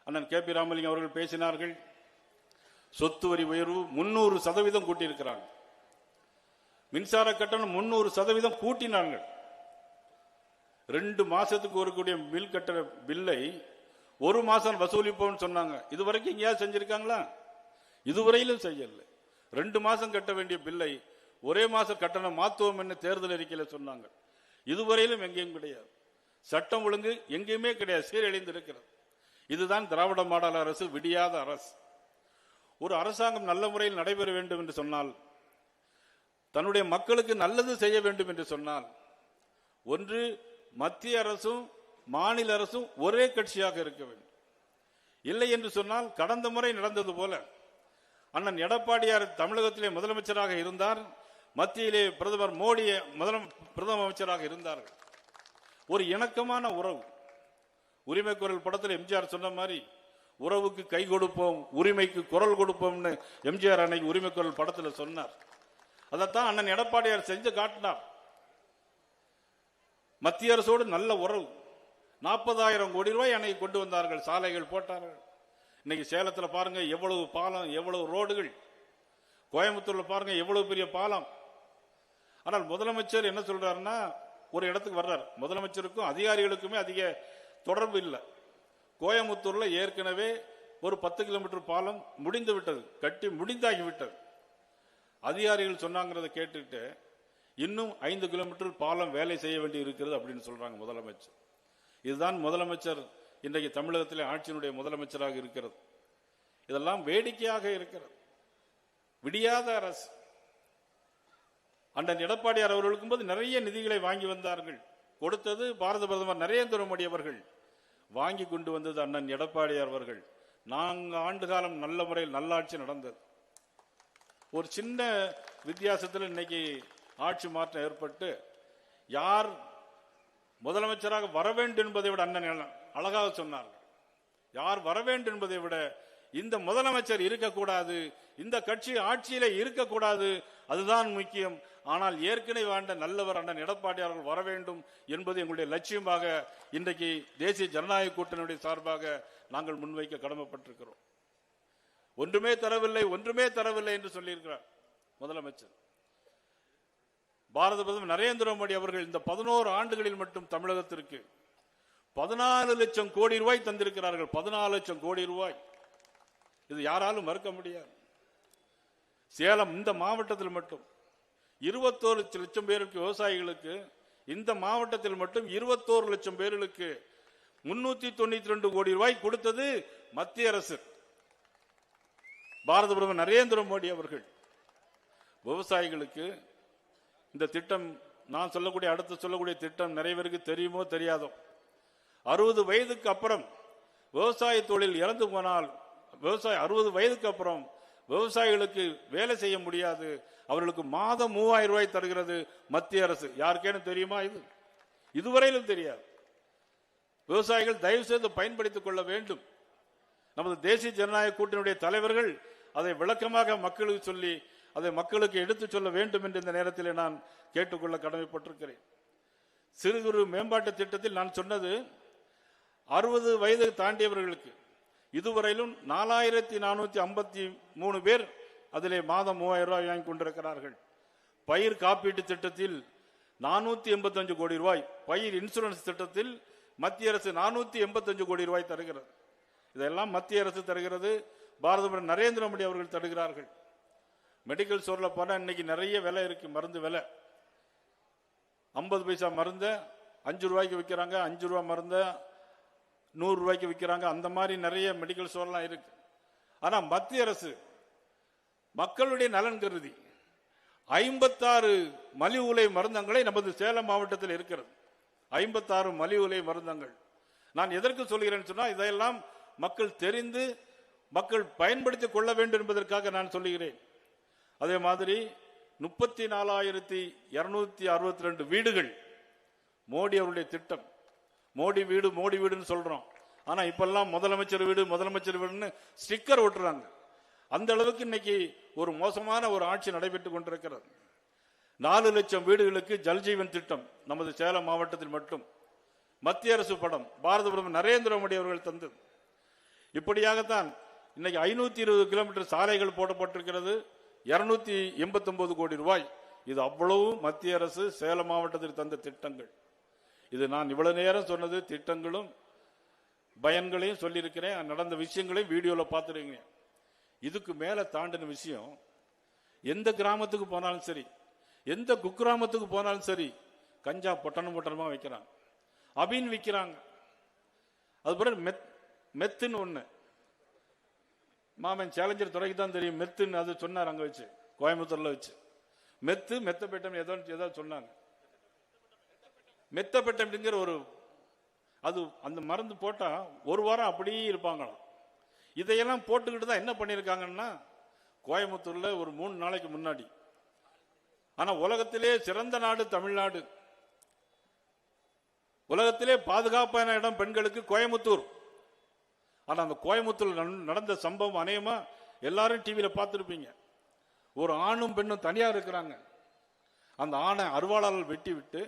H: அண்ணன் கே பி ராமலிங்கம் அவர்கள் பேசினார்கள். சொத்து வரி உயர்வு 300% கூட்டியிருக்கிறாங்க. மின்சார கட்டணம் 300% கூட்டினார்கள். 2 மாசத்துக்கு வரக்கூடிய மில் கட்டண பில்லை 1 மாசம் வசூலிப்போம்னு சொன்னாங்க. இதுவரைக்கும் எங்கேயாவது செஞ்சிருக்காங்களா? இதுவரையிலும் செய்யல. 2 மாசம் கட்ட வேண்டிய பில்லை ஒரே மாசம் கட்டணம் மாத்துவோம் என்று தேர்தல் அறிக்கையில சொன்னாங்க. இதுவரையிலும் எங்கேயும் கிடையாது. சட்டம் ஒழுங்கு எங்கேயுமே கிடையாது, சீரழிந்து இருக்கிறது. இதுதான் திராவிட மாடல் அரசு, விடியாத அரசு. ஒரு அரசாங்கம் நல்ல முறையில் நடைபெற வேண்டும் என்று சொன்னால், தன்னுடைய மக்களுக்கு நல்லது செய்ய வேண்டும் என்று சொன்னால், ஒன்று மத்திய அரசும் மாநில அரசும் ஒரே கட்சியாக இருக்க வேண்டும். இல்லை என்று சொன்னால் கடந்த முறை நடந்தது போல அண்ணன் எடப்பாடியார் தமிழகத்திலே முதலமைச்சராக இருந்தார், மத்தியிலே பிரதமர் மோடி பிரதம அமைச்சராக இருந்தார்கள். ஒரு இணக்கமான உறவு. உரிமை குரல் படத்தில் எம்ஜிஆர் சொன்ன மாதிரி உறவுக்கு கை கொடுப்போம், உரிமைக்கு குரல் கொடுப்போம்னு எம்ஜிஆர் அன்னைக்கு உரிமை குரல் படத்தில் சொன்னார். அதைத்தான் அண்ணன் எடப்பாடியார் செஞ்சு காட்டினார். மத்திய அரசோடு நல்ல உறவு. 40,000 கோடி ரூபாய் அன்னைக்கு கொண்டு வந்தார்கள், சாலைகள் போட்டார்கள். இன்னைக்கு சேலத்தில் பாருங்க எவ்வளவு பாலம், எவ்வளவு ரோடுகள். கோயம்புத்தூர்ல பாருங்க எவ்வளவு பெரிய பாலம். ஆனால் முதலமைச்சர் என்ன சொல்றாருன்னா, ஒரு இடத்துக்கு வர்றார், முதலமைச்சருக்கும் அதிகாரிகளுக்குமே அதிக தொடர்பு இல்லை. கோயம்புத்தூர்ல ஏற்கனவே ஒரு 10 கிலோமீட்டர் பாலம் முடிந்து விட்டது, கட்டி முடிந்தாகிவிட்டது. அதிகாரிகள் சொன்னாங்கிறத கேட்டுட்டு இன்னும் 5 கிலோமீட்டர் பாலம் வேலை செய்ய வேண்டி இருக்கிறது அப்படின்னு சொல்றாங்க முதலமைச்சர். இதுதான் முதலமைச்சர் இன்றைக்கு தமிழகத்திலே ஆட்சியினுடைய முதலமைச்சராக இருக்கிறது. இதெல்லாம் வேடிக்கையாக இருக்கிறது. விடியாத அரசு. அண்ணன் எடப்பாடியார் அவர்களுக்கும் போது நிறைய நிதிகளை வாங்கி வந்தார்கள். கொடுத்தது பாரத பிரதமர் நரேந்திர மோடி அவர்கள், வாங்கி கொண்டு வந்தது அண்ணன் எடப்பாடியார் அவர்கள். 4 ஆண்டு காலம் நல்ல முறையில் நல்லாட்சி நடந்தது. ஒரு சின்ன வித்தியாசத்தில் இன்னைக்கு ஆட்சி மாற்றம் ஏற்பட்டு யார் முதலமைச்சராக வர வேண்டும் என்பதை விட அண்ணன் அழகாக சொன்னார்கள். யார் வர வேண்டும் என்பதை விட இந்த முதலமைச்சர் இருக்கக்கூடாது, இந்த கட்சி ஆட்சியில இருக்கக்கூடாது, அதுதான் முக்கியம். ஆனால் ஏற்கனவே வாழ்ந்த நல்லவர் அண்ணன் எடப்பாடியார்கள் வர வேண்டும் என்பது எங்களுடைய லட்சியமாக இன்றைக்கு தேசிய ஜனநாயக கூட்டணியுடைய சார்பாக நாங்கள் முன்வைக்க கடமைப்பட்டிருக்கிறோம். ஒன்றுமே தரவில்லை, ஒன்றுமே தரவில்லை என்று சொல்லியிருக்கிறார் முதலமைச்சர். பாரத பிரதமர் நரேந்திர மோடி அவர்கள் இந்த 11 ஆண்டுகளில் மட்டும் தமிழகத்திற்கு 14 லட்சம் கோடி ரூபாய் தந்திருக்கிறார்கள். 14 லட்சம் கோடி ரூபாய், இது யாராலும் மறுக்க முடியாது. சேலம் இந்த மாவட்டத்தில் மட்டும் 21 லட்சம் பேருக்கு விவசாயிகளுக்கு, இந்த மாவட்டத்தில் மட்டும் 21 லட்சம் பேர்களுக்கு 392 கோடி ரூபாய் கொடுத்தது மத்திய அரசு, பாரத பிரதமர் நரேந்திர மோடி அவர்கள். விவசாயிகளுக்கு இந்த திட்டம், நான் சொல்லக்கூடிய அடுத்து சொல்லக்கூடிய திட்டம் நிறைவேருக்கு தெரியுமோ தெரியாதோ, 60 வயதுக்கு அப்புறம் விவசாய தொழில் இறந்து போனால், விவசாய 60 வயதுக்கு அப்புறம் விவசாயிகளுக்கு வேலை செய்ய முடியாது, அவர்களுக்கு மாதம் 3000 ரூபாய் தருகிறது மத்திய அரசு. யாருக்கேனும் தெரியுமா? இது இதுவரையிலும் தெரியாது. விவசாயிகள் தயவு செய்து பயன்படுத்திக் கொள்ள வேண்டும். நமது தேசிய ஜனநாயக கூட்டணியுடைய தலைவர்கள் அதை விளக்கமாக மக்களுக்கு சொல்லி அதை மக்களுக்கு எடுத்துச் சொல்ல வேண்டும் என்று இந்த நேரத்தில் நான் கேட்டுக்கொள்ள கடமைப்பட்டிருக்கிறேன். சிறு குறு மேம்பாட்டு திட்டத்தில் நான் சொன்னது 60 வயது தாண்டியவர்களுக்கு இதுவரையிலும் 4453 பேர் அதிலே மாதம் 3000 ரூபாய் வாங்கி கொண்டிருக்கிறார்கள். பயிர் காப்பீட்டு திட்டத்தில் 485 கோடி ரூபாய், பயிர் இன்சூரன்ஸ் திட்டத்தில் மத்திய அரசு 485 கோடி ரூபாய் தருகிறது. இதெல்லாம் மத்திய அரசு தருகிறது, பாரத பிரதமர் நரேந்திர மோடி அவர்கள் தருகிறார்கள். மெடிக்கல் ஸ்டோர்ல போனா இன்னைக்கு நிறைய விலை இருக்கு, மருந்து விலை 50 பைசா மருந்த 5 ரூபாய்க்கு விற்கிறாங்க, 5 ரூபாய் மருந்த 100 ரூபாய்க்கு விற்கிறாங்க. அந்த மாதிரி நிறைய மெடிக்கல் ஸ்டோர்லாம் இருக்கு. ஆனா மத்திய அரசு மக்களுடைய நலன் கருதி 56 மலிவு விலை மருந்தங்களை நமது சேலம் மாவட்டத்தில் இருக்கிறது. 56 மலிவு விலை மருந்தங்கள். நான் எதற்கு சொல்கிறேன் சொன்னா, இதையெல்லாம் மக்கள் தெரிந்து மக்கள் பயன்படுத்திக் கொள்ள வேண்டும் என்பதற்காக நான் சொல்லுகிறேன். அதே மாதிரி 34,262 வீடுகள் மோடி அவருடைய திட்டம். மோடி வீடு மோடி வீடுன்னு சொல்றோம், ஆனா இப்பெல்லாம் முதலமைச்சர் வீடு முதலமைச்சர் வீடுன்னு ஸ்டிக்கர் ஒட்டுறாங்க. அந்த அளவுக்கு இன்னைக்கு ஒரு மோசமான ஒரு ஆட்சி நடைபெற்றுக் கொண்டிருக்கிறது. 4 லட்சம் வீடுகளுக்கு ஜல்ஜீவன் திட்டம் நமது சேலம் மாவட்டத்தில் மட்டும் மத்திய அரசு படம், பாரத பிரதமர் நரேந்திர மோடி அவர்கள் தந்தது. இப்படியாகத்தான் இன்னைக்கு 520 கிலோமீட்டர் சாலைகள் போடப்பட்டிருக்கிறது, 289 கோடி ரூபாய். இது அவ்வளவு மத்திய அரசு சேலம் மாவட்டத்தில் தந்த திட்டங்கள். இது நான் இவ்வளவு நேரம் சொன்னது திட்டங்களும் பயன்களையும் சொல்லியிருக்கிறேன், நடந்த விஷயங்களையும் வீடியோல பார்த்துருக்கீங்க. இதுக்கு மேல தாண்டின விஷயம், எந்த கிராமத்துக்கு போனாலும் சரி, எந்த குக்கிராமத்துக்கு போனாலும் சரி, கஞ்சா பொட்டணம் பொட்டணமா வைக்கிறாங்க, அபின் விற்கிறாங்க. அது பிறகு மெத்துன்னு ஒண்ணு, மாமன் சேலஞ்சர் துறைக்கு தான் தெரியும் மெத்துன்னு, அது சொன்னார் அங்க வச்சு கோயம்புத்தூர்ல வச்சு. மெத்தப்பேட்டம் ஏதோ சொன்னாங்க. மெத்தப்பேட்டம்ங்கிற ஒரு அது அந்த மருந்து போட்டா 1 வாரம் அப்படியே இருப்பாங்களாம். இதையெல்லாம் போட்டுக்கிட்டு தான் என்ன பண்ணிருக்காங்கன்னா, கோயம்புத்தூர்ல ஒரு 3 நாளைக்கு முன்னாடி, ஆனா உலகத்திலே சிறந்த நாடு தமிழ்நாடு, உலகத்திலே பாதுகாப்பான இடம் பெண்களுக்கு கோயம்புத்தூர். ஆனா அந்த கோயம்புத்தூர் நடந்த சம்பவம் அநேகமா எல்லாரும் டிவியில பார்த்திருப்பீங்க. ஒரு ஆணும் பெண்ணும் தனியா இருக்கிறாங்க. அந்த ஆணை அருவாளால் வெட்டி விட்டு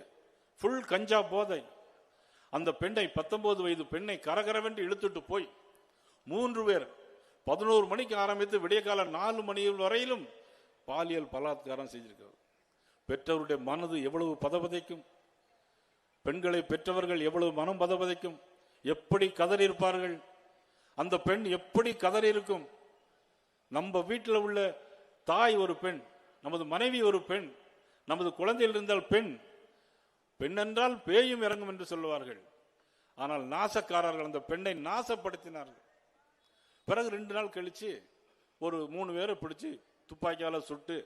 H: ஃபுல் கஞ்சா போதை, அந்த பெண்ணை 19 வயது பெண்ணை கரகரவென்று இழுத்துட்டு போய் 3 பேர் 11 மணிக்கு ஆரம்பித்து விடிய கால 4 மணி வரையிலும் பாலியல் பலாத்காரம் செஞ்சிருக்கிறது. பெற்றவருடைய மனது எவ்வளவு பதபதைக்கும், பெண்களை பெற்றவர்கள் எவ்வளவு மனம் பதபதைக்கும், எப்படி கதறி இருப்பார்கள், அந்த பெண் எப்படி கதறி இருக்கும். நம்ம வீட்டில் உள்ள தாய் ஒரு பெண், நமது மனைவி ஒரு பெண், நமது குழந்தையில் இருந்தால் பெண், பெண் என்றால் பேயும் இறங்கும் என்று சொல்லுவார்கள். ஆனால் நாசக்காரர்கள் அந்த பெண்ணை நாசப்படுத்தினார்கள். பிறகு 2 நாள் கழிச்சு ஒரு 3 பேரை பிடிச்சு துப்பாக்கியால சுட்டு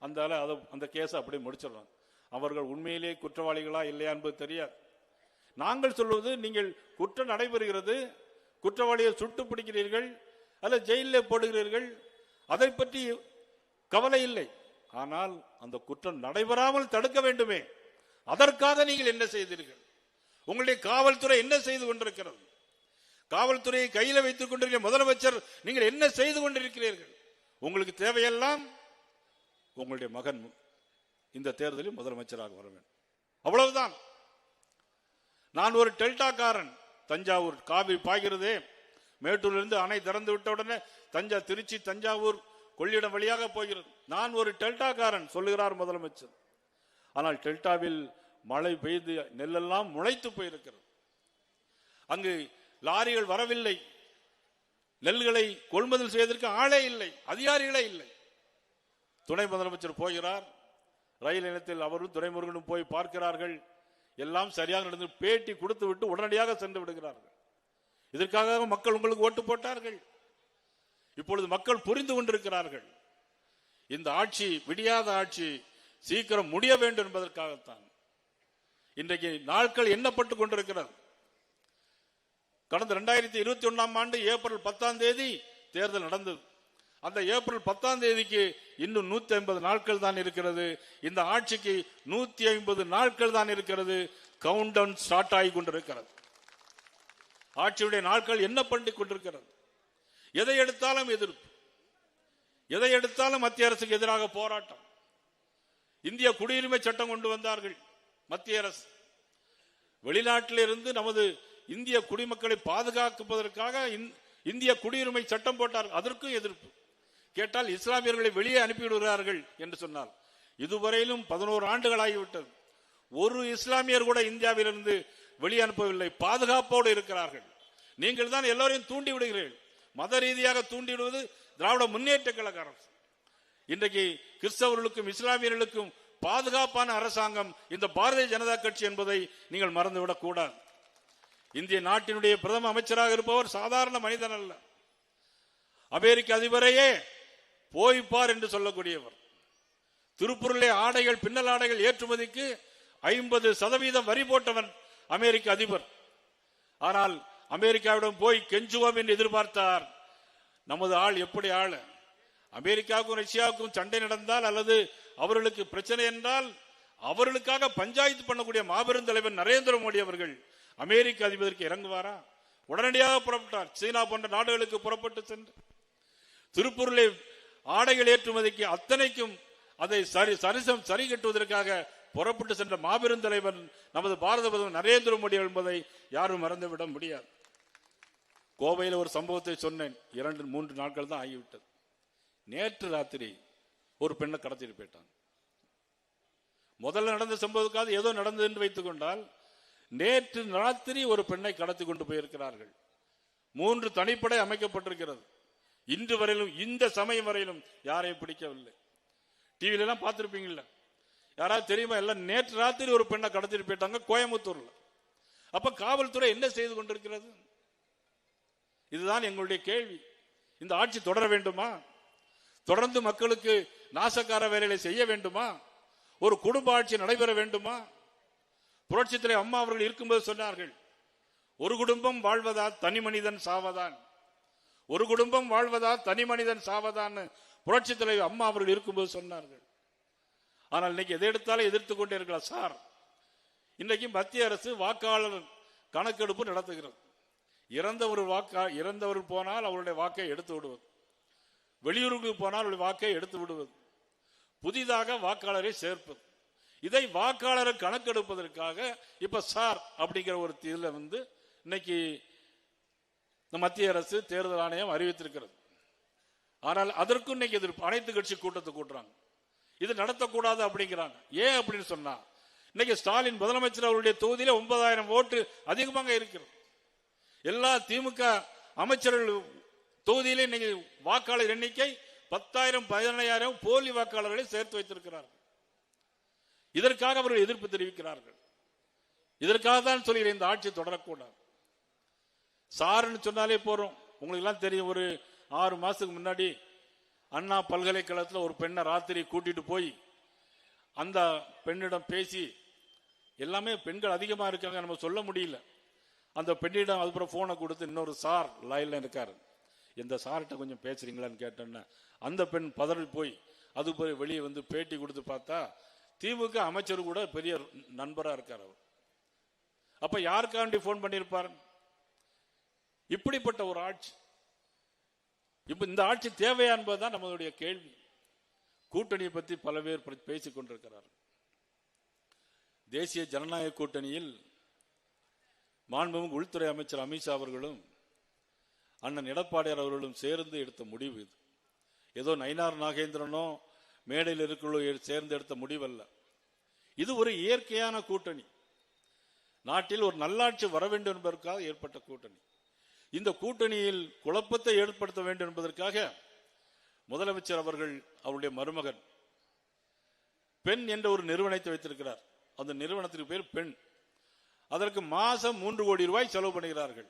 H: அந்த கேஸை அப்படியே முடிச்சிடலாம். அவர்கள் உண்மையிலேயே குற்றவாளிகளா இல்லையா என்பது தெரியாது. நாங்கள் சொல்வது, நீங்கள் குற்றம் நடைபெறுகிறது, குற்றவாளியை சுட்டு பிடிக்கிறீர்கள் அல்ல ஜெயிலில் போடுகிறீர்கள், அதை பற்றி கவலை இல்லை. ஆனால் அந்த குற்றம் நடைபெறாமல் தடுக்க வேண்டுமே, அதற்காக நீங்கள் என்ன செய்தீர்கள்? உங்களுடைய காவல்துறை என்ன செய்து கொண்டிருக்கிறது? காவல்துறையை கையில் வைத்துக் கொண்டிருக்கிற முதலமைச்சர் நீங்கள் என்ன செய்து கொண்டிருக்கிறீர்கள்? உங்களுக்கு தேவையெல்லாம் உங்களுடைய மகன் இந்த தேர்தலில் முதலமைச்சராக வர வேண்டும், அவ்வளவுதான். நான் ஒரு டெல்டாக்காரன். தஞ்சாவூர் காவிரி பாய்கிறதே, மேட்டூரிலிருந்து அணை திறந்து விட்ட உடனே திருச்சி தஞ்சாவூர் கொள்ளிடம் வழியாக போகிறது. நான் ஒரு டெல்டாக்காரன் சொல்லுகிறார் முதலமைச்சர். ஆனால் டெல்டாவில் மழை பெய்து நெல்லெல்லாம் முளைத்து போயிருக்கிறது. அங்கு லாரிகள் வரவில்லை, நெல்களை கொள்முதல் செய்வதற்கு ஆளே இல்லை, அதிகாரிகளே இல்லை. துணை முதலமைச்சர் போகிறார், ரயில் நிலையத்தில் அவரும் துரைமுருகனும் போய் பார்க்கிறார்கள். எல்லாம் சரியாக நடந்து பேட்டி கொடுத்து விட்டு உடனடியாக சென்று விடுகிறார்கள். இதற்காக மக்கள் உங்களுக்கு ஓட்டு போட்டார்கள். இப்பொழுது மக்கள் புரிந்து கொண்டிருக்கிறார்கள், இந்த ஆட்சி விடியாத ஆட்சி, சீக்கிரம் முடிய வேண்டும் என்பதற்காகத்தான் இன்றைக்கு நாட்கள் எண்ணப்பட்டுக் கொண்டிருக்கிறது. கடந்த 2021 ஆண்டு ஏப்ரல் 10 தேர்தல் நடந்தது. அந்த ஏப்ரல் 10 இன்னும் 150 நாட்கள் தான் இருக்கிறது. இந்த ஆட்சிக்கு 150 நாட்கள் தான் இருக்கிறது. கவுண்ட் டவுன் ஸ்டார்ட் ஆகி கொண்டிருக்கிறது. ஆட்சியுடைய நாட்கள் என்ன பண்ணி கொண்டிருக்கிறது. எதை எடுத்தாலும் எதிர்ப்பு, எதை எடுத்தாலும் மத்திய அரசுக்கு எதிராக போராட்டம். இந்திய குடியுரிமை சட்டம் கொண்டு வந்தார்கள் மத்திய அரசு. வெளிநாட்டில் இருந்து நமது இந்திய குடிமக்களை பாதுகாப்பதற்காக இந்திய குடியுரிமை சட்டம் போட்டார்கள். அதற்கும் எதிர்ப்பு. கேட்டால் இஸ்லாமியர்களை வெளியே அனுப்பிவிடுகிறார்கள் என்று சொன்னார். இதுவரையிலும் 11 ஆண்டுகள் ஆகிவிட்டது. ஒரு இஸ்லாமியர் கூட இந்தியாவிலிருந்து வெளியே அனுப்பவில்லை, பாதுகாப்போடு இருக்கிறார்கள். நீங்கள் தான் எல்லோரையும் தூண்டி விடுகிறீர்கள். மத ரீதியாக தூண்டி விடுவது திராவிட முன்னேற்ற கழக அரசு. இன்றைக்கு கிறிஸ்தவர்களுக்கும் இஸ்லாமியர்களுக்கும் பாதுகாப்பான அரசாங்கம் இந்த பாரதிய ஜனதா கட்சி என்பதை நீங்கள் மறந்துவிடக் கூடாது. இந்திய நாட்டினுடைய பிரதம அமைச்சராக இருப்பவர் சாதாரண மனிதன் அல்ல. அமெரிக்க அதிபரையே போய்ப்பார் என்று சொல்லக்கூடியவர். திருப்பூரிலே ஆடைகள், பின்னல் ஆடைகள் ஏற்றுமதிக்கு 50% வரி போட்டவன் அமெரிக்க அதிபர். ஆனால் அமெரிக்காவிடம் போய் கெஞ்சுவோம் என்று எதிர்பார்த்தார். நமது ஆள் எப்படி ஆள்? அமெரிக்காவுக்கும் ரஷ்யாவுக்கும் சண்டை நடந்தால் அல்லது அவர்களுக்கு பிரச்சனை என்றால் அவர்களுக்காக பஞ்சாயத்து பண்ணக்கூடிய மாபெரும் தலைவர் நரேந்திர மோடி அவர்கள் அமெரிக்க அதிபருக்கு இறங்குவாரா? உடனடியாக புறப்பட்டார். சீனா போன்ற நாடுகளுக்கு புறப்பட்டு சென்று திருப்பூரிலே ஆடைகள் ஏற்றுமதிக்கு அத்தனைக்கும் அதை சரி கட்டுவதற்காக புறப்பட்டு சென்ற மாபெரும் தலைவர் நமது பாரத பிரதமர் நரேந்திர மோடி என்பதை யாரும் மறந்துவிட முடியாது. கோவையில் ஒரு சம்பவத்தை சொன்னேன். 2-3 நாட்கள் தான் ஆகிவிட்டது. நேற்று ராத்திரி ஒரு பெண்ணை கடத்திட்டு போயிட்டான். முதல்ல நடந்த சம்பவத்துக்காக ஏதோ நடந்தது என்று வைத்துக் கொண்டால், நேற்று ராத்திரி ஒரு பெண்ணை கடத்தி கொண்டு போயிருக்கிறார்கள். 3 தனிப்படை அமைக்கப்பட்டிருக்கிறது. இன்று வரையிலும், இந்த சமயம் வரையிலும் யாரையும் பிடிக்கவில்லை. டிவில எல்லாம் பார்த்திருப்பீங்கல்ல, யாராவது தெரியுமா? எல்லாம் நேற்று ராத்திரி ஒரு பெண்ணை கடத்திட்டு போயிட்டாங்க கோயம்புத்தூர்ல. அப்ப காவல்துறை என்ன செய்து கொண்டிருக்கிறது? இதுதான் எங்களுடைய கேள்வி. இந்த ஆட்சி தொடர வேண்டுமா? தொடர்ந்து மக்களுக்கு நாசக்கார வேலைகளை செய்ய வேண்டுமா? ஒரு குடும்ப ஆட்சி நடைபெற வேண்டுமா? புரட்சித் தலைவர் அம்மா அவர்கள் இருக்கும்போது சொன்னார்கள், ஒரு குடும்பம் வாழ்வதா தனி மனிதன் சாவதான், ஒரு குடும்பம் வாழ்வதா தனி மனிதன் சாவதான் புரட்சித் தலைவர் அம்மா அவர்கள் இருக்கும்போது சொன்னார்கள். ஆனால் இன்னைக்கு எதை எடுத்தாலும் எதிர்த்து கொண்டே இருக்கிறார் சார். இன்றைக்கு மத்திய அரசு வாக்காளர் கணக்கெடுப்பு நடத்துகிறது. இறந்தவர் போனால் அவருடைய வாக்கை எடுத்து விடுவது, வெளியூருக்கு போனால் அவருடைய வாக்கை எடுத்து விடுவது, புதிதாக வாக்காளரை சேர்ப்பது. இதை வாக்காளரை கணக்கெடுப்பதற்காக இப்ப சார் அப்படிங்கிற ஒரு தீர்ல இன்னைக்கு மத்திய அரசு தேர்தல் ஆணையம் அறிவித்திருக்கிறது. ஆனால் அதற்கும் இன்னைக்கு எதிர்ப்பு. அனைத்து கட்சி கூட்டத்தை கூட்டுறாங்க. இது நடத்தக்கூடாது அப்படிங்கிறாங்க. ஏன் அப்படின்னு சொன்னா, இன்னைக்கு ஸ்டாலின் முதலமைச்சர் அவருடைய தொகுதியில 9000 ஓட்டு அதிகமாக இருக்கிறது. எல்லா திமுக அமைச்சர்கள் தொகுதியிலே இன்னைக்கு வாக்காளர் எண்ணிக்கை 10,000 15,000 போலி வாக்காளர்களை சேர்த்து வைத்திருக்கிறார்கள். இதற்காக அவர்கள் எதிர்ப்பு தெரிவிக்கிறார்கள். இதற்காக தான் சொல்கிறேன், இந்த ஆட்சி தொடரக்கூடாது. சாருன்னு சொன்னாலே போறோம். உங்களுக்கு எல்லாம் தெரியும், ஒரு 6 மாசத்துக்கு முன்னாடி அண்ணா பல்கலைக்கழகத்தில் ஒரு பெண்ணை ராத்திரி கூட்டிட்டு போய் அந்த பெண்ணிடம் பேசி, எல்லாமே பெண்கள் அதிகமா இருக்காங்க, நம்ம சொல்ல முடியல. அந்த பெண்ணிடம் அதுக்கப்புறம் போனை கொடுத்து இன்னொரு சார் லைன்ல இருக்காரு, எந்த சார்கிட்ட கொஞ்சம் பேசுறீங்களான்னு கேட்டேன்னா அந்த பெண் பதறி போய் அது போய் வெளியே வந்து பேட்டி கொடுத்து பார்த்தா திமுக அமைச்சர் கூட பெரிய நண்பரா இருக்கார் அவர். அப்ப யாருக்காண்டி போன் பண்ணியிருப்பார்? இப்படிப்பட்ட ஒரு ஆட்சி. இப்ப இந்த ஆட்சி தேவையா என்பதுதான் நம்மளுடைய கேள்வி. கூட்டணியை பற்றி பல பேர் பேசிக் கொண்டிருக்கிறார். தேசிய ஜனநாயக கூட்டணியில் மாண்புமிகு உள்துறை அமைச்சர் அமித்ஷா அவர்களும் அண்ணன் எடப்பாடியார் அவர்களும் சேர்ந்து எடுத்த முடிவு இது. ஏதோ நயினார் நாகேந்திரனோ மேடையில் இருக்கிற சேர்ந்து எடுத்த முடிவல்ல. இது ஒரு இயற்கையான கூட்டணி. நாட்டில் ஒரு நல்லாட்சி வர வேண்டும் என்பதற்காக ஏற்பட்ட கூட்டணி. இந்த கூட்டணியில் குழப்பத்தை ஏற்படுத்த வேண்டும் என்பதற்காக முதலமைச்சர் அவர்கள் அவருடைய மருமகன் பெண் என்ற ஒரு நிறுவனத்தை வைத்திருக்கிறார். அந்த நிறுவனத்திற்கு பேர் பெண். அதற்கு மாசம் 3 கோடி ரூபாய் செலவு பண்ணுகிறார்கள்.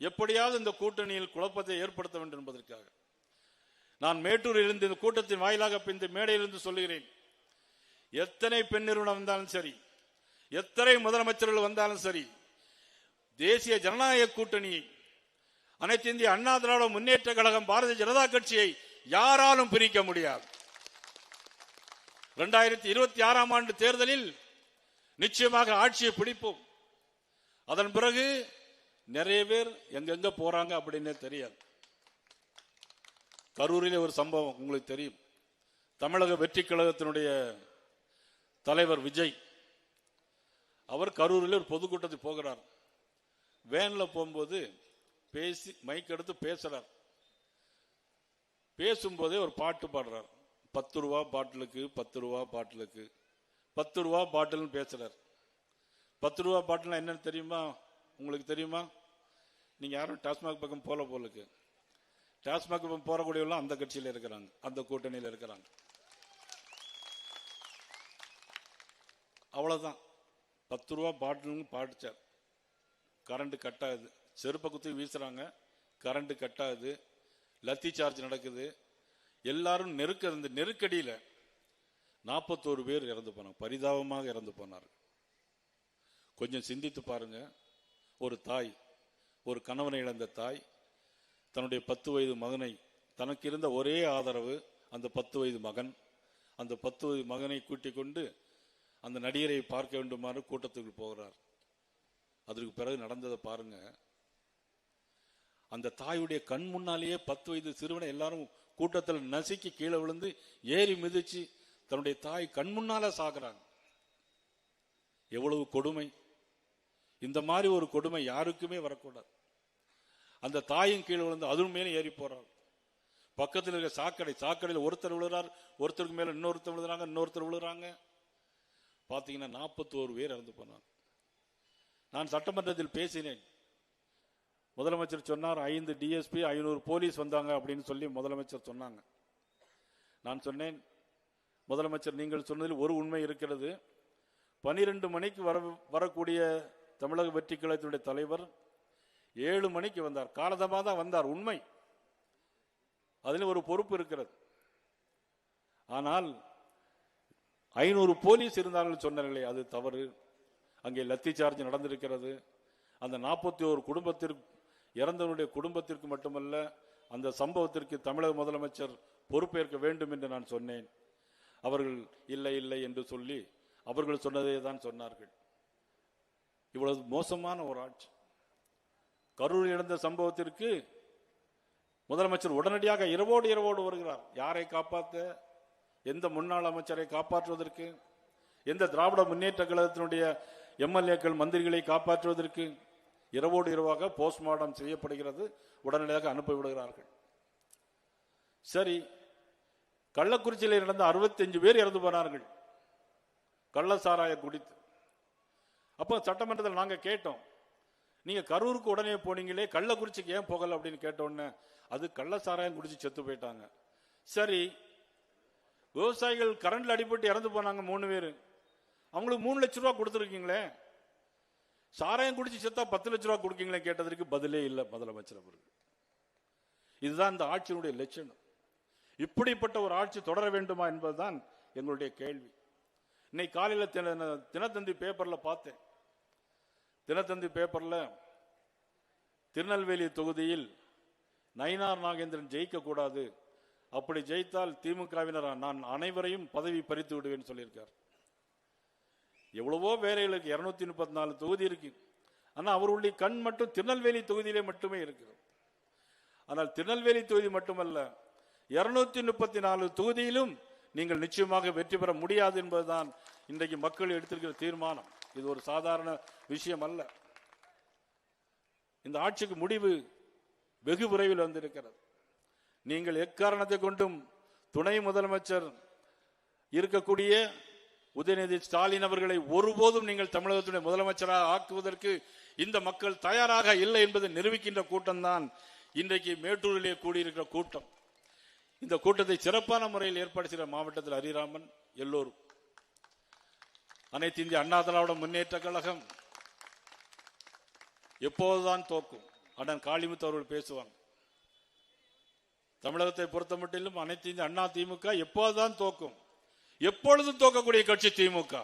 H: எப்படியாவது இந்த கூட்டணியில் குழப்பத்தை ஏற்படுத்த வேண்டும் என்பதற்காக. நான் மேட்டூரில் இருந்து இந்த கூட்டத்தின் வாயிலாக இந்த மேடையிலிருந்து சொல்லுகிறேன், எத்தனை பெண் நிறுவனம் வந்தாலும் சரி, எத்தனை முதலமைச்சர்கள் வந்தாலும் சரி, தேசிய ஜனநாயக கூட்டணி, அனைத்து இந்திய அண்ணா திராவிட முன்னேற்ற கழகம், பாரதிய ஜனதா கட்சியை யாராலும் பிரிக்க முடியாது. 2026ஆம் ஆண்டு தேர்தலில் நிச்சயமாக ஆட்சியை பிடிப்போம். அதன் பிறகு நிறைய பேர் எங்கெங்க போறாங்க அப்படின்னு தெரியாது. கரூரிலே ஒரு சம்பவம் உங்களுக்கு தெரியும். தமிழக வெற்றி கழகத்தினுடைய தலைவர் விஜய் அவர் கரூரில் ஒரு பொதுக்கூட்டத்துக்கு போகிறார். வேன்ல போகும்போது பேசி மைக் எடுத்து பேசுறார். பேசும்போதே ஒரு பாட்டு பாடுறார். 10 ரூபா பாட்டிலுக்கு 10 ரூபா பாட்டிலுக்கு 10 ரூபா பாட்டில்னு பேசுறார். 10 ரூபா பாட்டில் என்னன்னு தெரியுமா? உங்களுக்கு தெரியுமா? நீங்க யாரும் டாஸ்மாக் பக்கம் போலுக்கு டாஸ்மாக் பக்கம் போறக்கூடியவெல்லாம் அந்த கட்சியில் இருக்கிறாங்க, அந்த கூட்டணியில் இருக்கிறாங்க. அவ்வளவுதான். 10 ரூபா பாட்டில்னு பாடிச்சார். கரண்ட் கட் ஆகுது, செருப்பை குத்தி வீசுறாங்க, கரண்ட் கட் ஆகுது, லத்தி சார்ஜ் நடக்குது. எல்லாரும் இந்த நெருக்கடியில் 41 பேர் இறந்து போனாங்க, பரிதாபமாக இறந்து போனார்கள். கொஞ்சம் சிந்தித்து பாருங்க. ஒரு தாய், ஒரு கணவனை இழந்த தாய் தன்னுடைய 10 வயது மகனை, தனக்கு இருந்த ஒரே ஆதரவு அந்த 10 வயது மகன், அந்த 10 வயது மகனை கூட்டிக் கொண்டு அந்த நடிகரை பார்க்க வேண்டுமாறு கூட்டத்துக்கு போகிறார். அதற்கு பிறகு நடந்ததை பாருங்க. அந்த தாயுடைய கண் முன்னாலேயே 10 வயது சிறுவனை எல்லாரும் கூட்டத்தில் நசுக்கி கீழே விழுந்து ஏறி மிதிச்சு தன்னுடைய தாய் கண் முன்னால சாகுறாங்க. எவ்வளவு கொடுமை! இந்த மாதிரி ஒரு கொடுமை யாருக்குமே வரக்கூடாது. அந்த தாயும் கீழே விழுந்து அதுவும் மேலே ஏறி போறார். பக்கத்தில் இருக்க சாக்கடையில் ஒருத்தர் விழுறார், ஒருத்தருக்கு மேல இன்னொருத்தர் விழுறாங்க, இன்னொருத்தர் விழுறாங்க. பாத்தீங்கன்னா 41 பேர் இறந்து போனார். நான் சட்டமன்றத்தில் பேசினேன். முதலமைச்சர் சொன்னார் 5 டிஎஸ்பி 500 போலீஸ் வந்தாங்க அப்படின்னு சொல்லி முதலமைச்சர் சொன்னாங்க. நான் சொன்னேன், முதலமைச்சர் நீங்கள் சொன்னதில் ஒரு உண்மை இருக்கிறது. 12 மணிக்கு வரக்கூடிய தமிழக வெற்றி கழகத்தினுடைய தலைவர் 7 மணிக்கு வந்தார், காலதமாக தான் வந்தார், உண்மை. அதில் ஒரு பொறுப்பு இருக்கிறது. ஆனால் 500 போலீஸ் இருந்தார்கள் சொன்னார்களே, அது தவறு. அங்கே லத்தி சார்ஜ் நடந்திருக்கிறது. அந்த 41 குடும்பத்திற்கு, இறந்தவருடைய குடும்பத்திற்கு மட்டுமல்ல, அந்த சம்பவத்திற்கு தமிழக முதலமைச்சர் பொறுப்பேற்க வேண்டும் என்று நான் சொன்னேன். அவர்கள் இல்லை இல்லை என்று சொல்லி அவர்கள் சொன்னதே தான் சொன்னார்கள். இவ்வளவு மோசமான ஒரு ஆட்சி. கரூரில் நடந்த சம்பவத்திற்கு முதலமைச்சர் உடனடியாக இரவோடு வருகிறார். யாரை காப்பாற்ற? எந்த முன்னாள் அமைச்சரை காப்பாற்றுவதற்கு? எந்த திராவிட முன்னேற்ற கழகத்தினுடைய எம்எல்ஏக்கள் மந்திரிகளை காப்பாற்றுவதற்கு? இரவோடு இரவாக போஸ்ட்மார்ட்டம் செய்யப்படுகிறது, உடனடியாக அனுப்பிவிடுகிறார்கள். சரி, கள்ளக்குறிச்சியில் நடந்த 65 பேர் இறந்து போனார்கள் கள்ள சாராய குடித்து. அப்போ சட்டமன்றத்தில் நாங்க கேட்டோம், நீங்க கரூருக்கு உடனே போனீங்களே, கள்ளக்குறிச்சிக்கு ஏன் போகல அப்படின்னு கேட்டோன்னே, அது கள்ள சாராயம் குடிச்சு செத்து போயிட்டாங்க. சரி, விவசாயிகள் கரண்ட்ல அடிபட்டு இறந்து போனாங்க 3 பேர், அவங்களுக்கு 3 லட்சம் ரூபாய் கொடுத்துருக்கீங்களே, சாராயம் குடிச்சு செத்தா 10 லட்சம் ரூபாய் கொடுக்கீங்களே கேட்டதற்கு பதிலே இல்லை முதலமைச்சர் அவர்கள். இதுதான் இந்த ஆட்சியினுடைய லட்சணம். இப்படிப்பட்ட ஒரு ஆட்சி தொடர வேண்டுமா என்பதுதான் எங்களுடைய கேள்வி. இன்னைக்கு காலையில் தினத்தந்தி பேப்பர்ல பார்த்தேன். தினத்தந்தி பேப்பர்ல திருநெல்வேலி தொகுதியில் நயினார் நாகேந்திரன் ஜெயிக்க கூடாது, அப்படி ஜெயித்தால் திமுகவினர் நான் அனைவரையும் பதவி பறித்து விடுவேன் சொல்லியிருக்கார். எவ்வளவோ வேலைகளுக்கு 234 தொகுதி இருக்கு. ஆனா அவருடைய கண் மட்டும் திருநெல்வேலி தொகுதியிலே மட்டுமே இருக்கிறது. ஆனால் திருநெல்வேலி தொகுதி மட்டுமல்ல, 234 தொகுதியிலும் நீங்கள் நிச்சயமாக வெற்றி பெற முடியாது என்பதுதான் இன்றைக்கு மக்கள் எடுத்திருக்கிற தீர்மானம். இது ஒரு சாதாரண விஷயம் அல்ல. இந்த ஆட்சிக்கு முடிவு வெகு விரைவில் வந்திருக்கிறது. நீங்கள் எக்காரணத்தை கொண்டும் துணை முதலமைச்சர் இருக்கக்கூடிய உதயநிதி ஸ்டாலின் அவர்களை ஒருபோதும் நீங்கள் தமிழகத்துடைய முதலமைச்சராக ஆக்குவதற்கு இந்த மக்கள் தயாராக இல்லை என்பதை நிரூபிக்கின்ற கூட்டம் தான் இன்றைக்கு மேட்டூரிலே கூடியிருக்கிற கூட்டம். இந்த கூட்டத்தை சிறப்பான முறையில் ஏற்பாடு செய்த மாவட்டத்தில் ஹரிராமன், எல்லோரும், அனைத்து இந்திய அண்ணா திராவிட முன்னேற்ற கழகம் எப்போதுதான் தோக்கும். அண்ணன் காளிமுத்து அவர்கள் பேசுவாங்க. தமிழகத்தை பொறுத்த மட்டிலும் அனைத்து இந்திய அண்ணா திமுக எப்போதுதான் தோக்கும். எப்பொழுதும் தோக்கக்கூடிய கட்சி திமுக.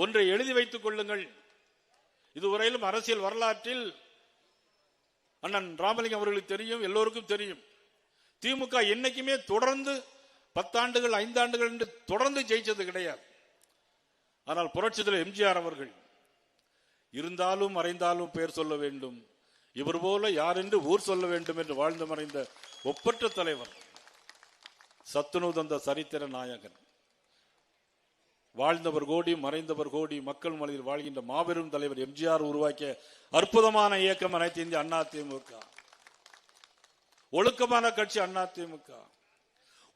H: ஒன்றை எழுதி வைத்துக் கொள்ளுங்கள். இதுவரையிலும் அரசியல் வரலாற்றில் அண்ணன் ராமலிங்கம் அவர்களுக்கு தெரியும், எல்லோருக்கும் தெரியும், திமுக என்னைக்குமே தொடர்ந்து 10 ஆண்டுகள் 5 ஆண்டுகள் என்று தொடர்ந்து ஜெயிச்சது கிடையாது. ஆனால் புரட்சித் தலைவர் எம்ஜிஆர் அவர்கள் இருந்தாலும் மறைந்தாலும் பெயர் சொல்ல வேண்டும், இவர் போல யார் என்று ஊர் சொல்ல வேண்டும் என்று வாழ்ந்து மறைந்த ஒப்பற்ற தலைவர், சத்துணவு தந்த சரித்திர நாயகன், வாழ்ந்தவர் கோடி மறைந்தவர் கோடி, மக்கள் மனதில் வாழ்கின்ற மாபெரும் தலைவர் எம்ஜிஆர் உருவாக்கிய அற்புதமான இயக்கம் அனைத்து இந்திய அண்ணா திமுக. ஒழுக்கமான கட்சி அண்ணா திமுக,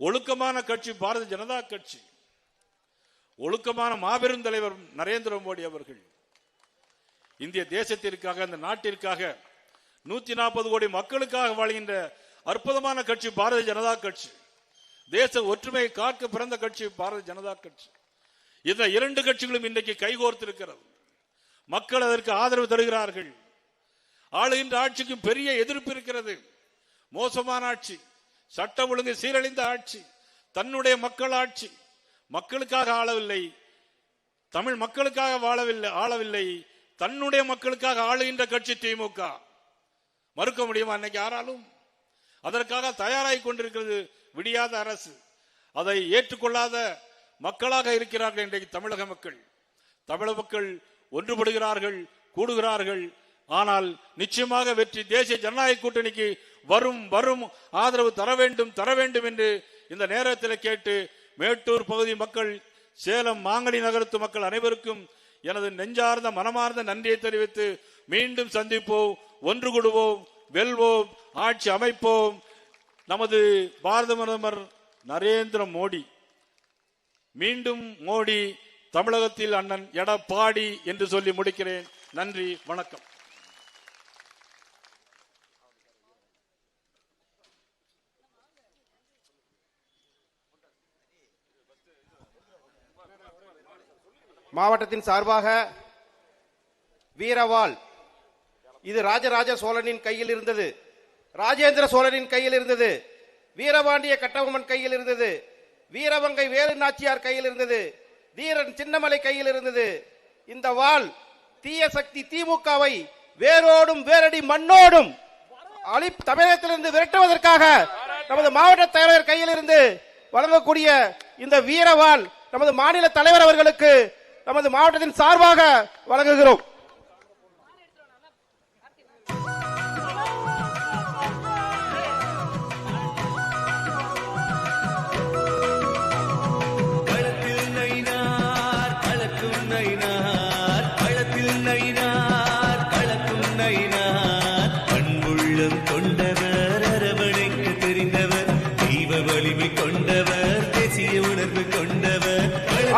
H: ஒழுக்கமான கட்சி பாரதிய ஜனதா கட்சி, ஒழுக்கமான மாபெரும் தலைவர் நரேந்திர மோடி அவர்கள். இந்திய தேசத்திற்காக, இந்த நாட்டிற்காக, 140 கோடி மக்களுக்காக வாழ்கின்ற அற்புதமான கட்சி பாரதிய ஜனதா கட்சி. தேச ஒற்றுமையை காக்க பிறந்த கட்சி பாரதிய ஜனதா கட்சி. இந்த 2 கட்சிகளும் இன்றைக்கு கைகோர்த்திருக்கிறது. மக்கள் அதற்கு ஆதரவு தருகிறார்கள். ஆளுகின்ற ஆட்சிக்கு பெரிய எதிர்ப்பு இருக்கிறது. மோசமான ஆட்சி, சட்ட ஒழுங்கு சீரழிந்த ஆட்சி, தன்னுடைய மக்கள் ஆட்சி, மக்களுக்காக ஆளவில்லை, தமிழ் மக்களுக்காக ஆளவில்லை, தன்னுடைய மக்களுக்காக ஆளுகின்ற கட்சி திமுக. மறுக்க முடியுமா? அன்னைக்கு யாராலும் அதற்காக தயாராகி கொண்டிருக்கிறது விடியாத அரசு. அதை ஏற்றுக்கொள்ளாத மக்களாக இருக்கிறார்கள் இன்றைக்கு தமிழக மக்கள். தமிழக மக்கள் ஒன்றுபடுகிறார்கள், கூடுகிறார்கள். ஆனால் நிச்சயமாக வெற்றி தேசிய ஜனநாயக கூட்டணிக்கு வரும் ஆதரவு தர வேண்டும் என்று இந்த நேரத்தில் கேட்டு, மேட்டூர் பகுதி மக்கள், சேலம் மாங்கனி நகரத்து மக்கள் அனைவருக்கும் எனது நெஞ்சார்ந்த மனமார்ந்த நன்றியை தெரிவித்து மீண்டும் சந்திப்போம், ஒன்று கூடுவோம், வெல்வோம், ஆட்சி அமைப்போம். நமது பாரத பிரதமர் நரேந்திர மோடி, மீண்டும் மோடி, தமிழகத்தில் அண்ணன் எடப்பாடி என்று சொல்லி முடிக்கிறேன். நன்றி, வணக்கம்.
D: மாவட்டத்தின் சார்பாக வீரவாள், இது ராஜராஜ சோழனின் கையில் இருந்தது, ராஜேந்திர சோழனின் கையில் இருந்தது, வீரபாண்டிய கட்டபொம்மன் கையில் இருந்தது, வீரவங்கை வேலு நாச்சியார் கையில் இருந்தது, தீரன் சின்னமலை கையில் இருந்தது. இந்த வாள் தீய சக்தி திமுகவை வேரோடும் வேரடி மண்ணோடும் தமிழகத்திலிருந்து விரட்டுவதற்காக நமது மாவட்ட தலைவர் கையில் இருந்து வழங்கக்கூடிய இந்த வீரவாள் நமது மாநில தலைவர் அவர்களுக்கு நமது மாவட்டத்தின் சார்பாக வழங்குகிறோம்.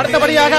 D: அடுத்தபடியாக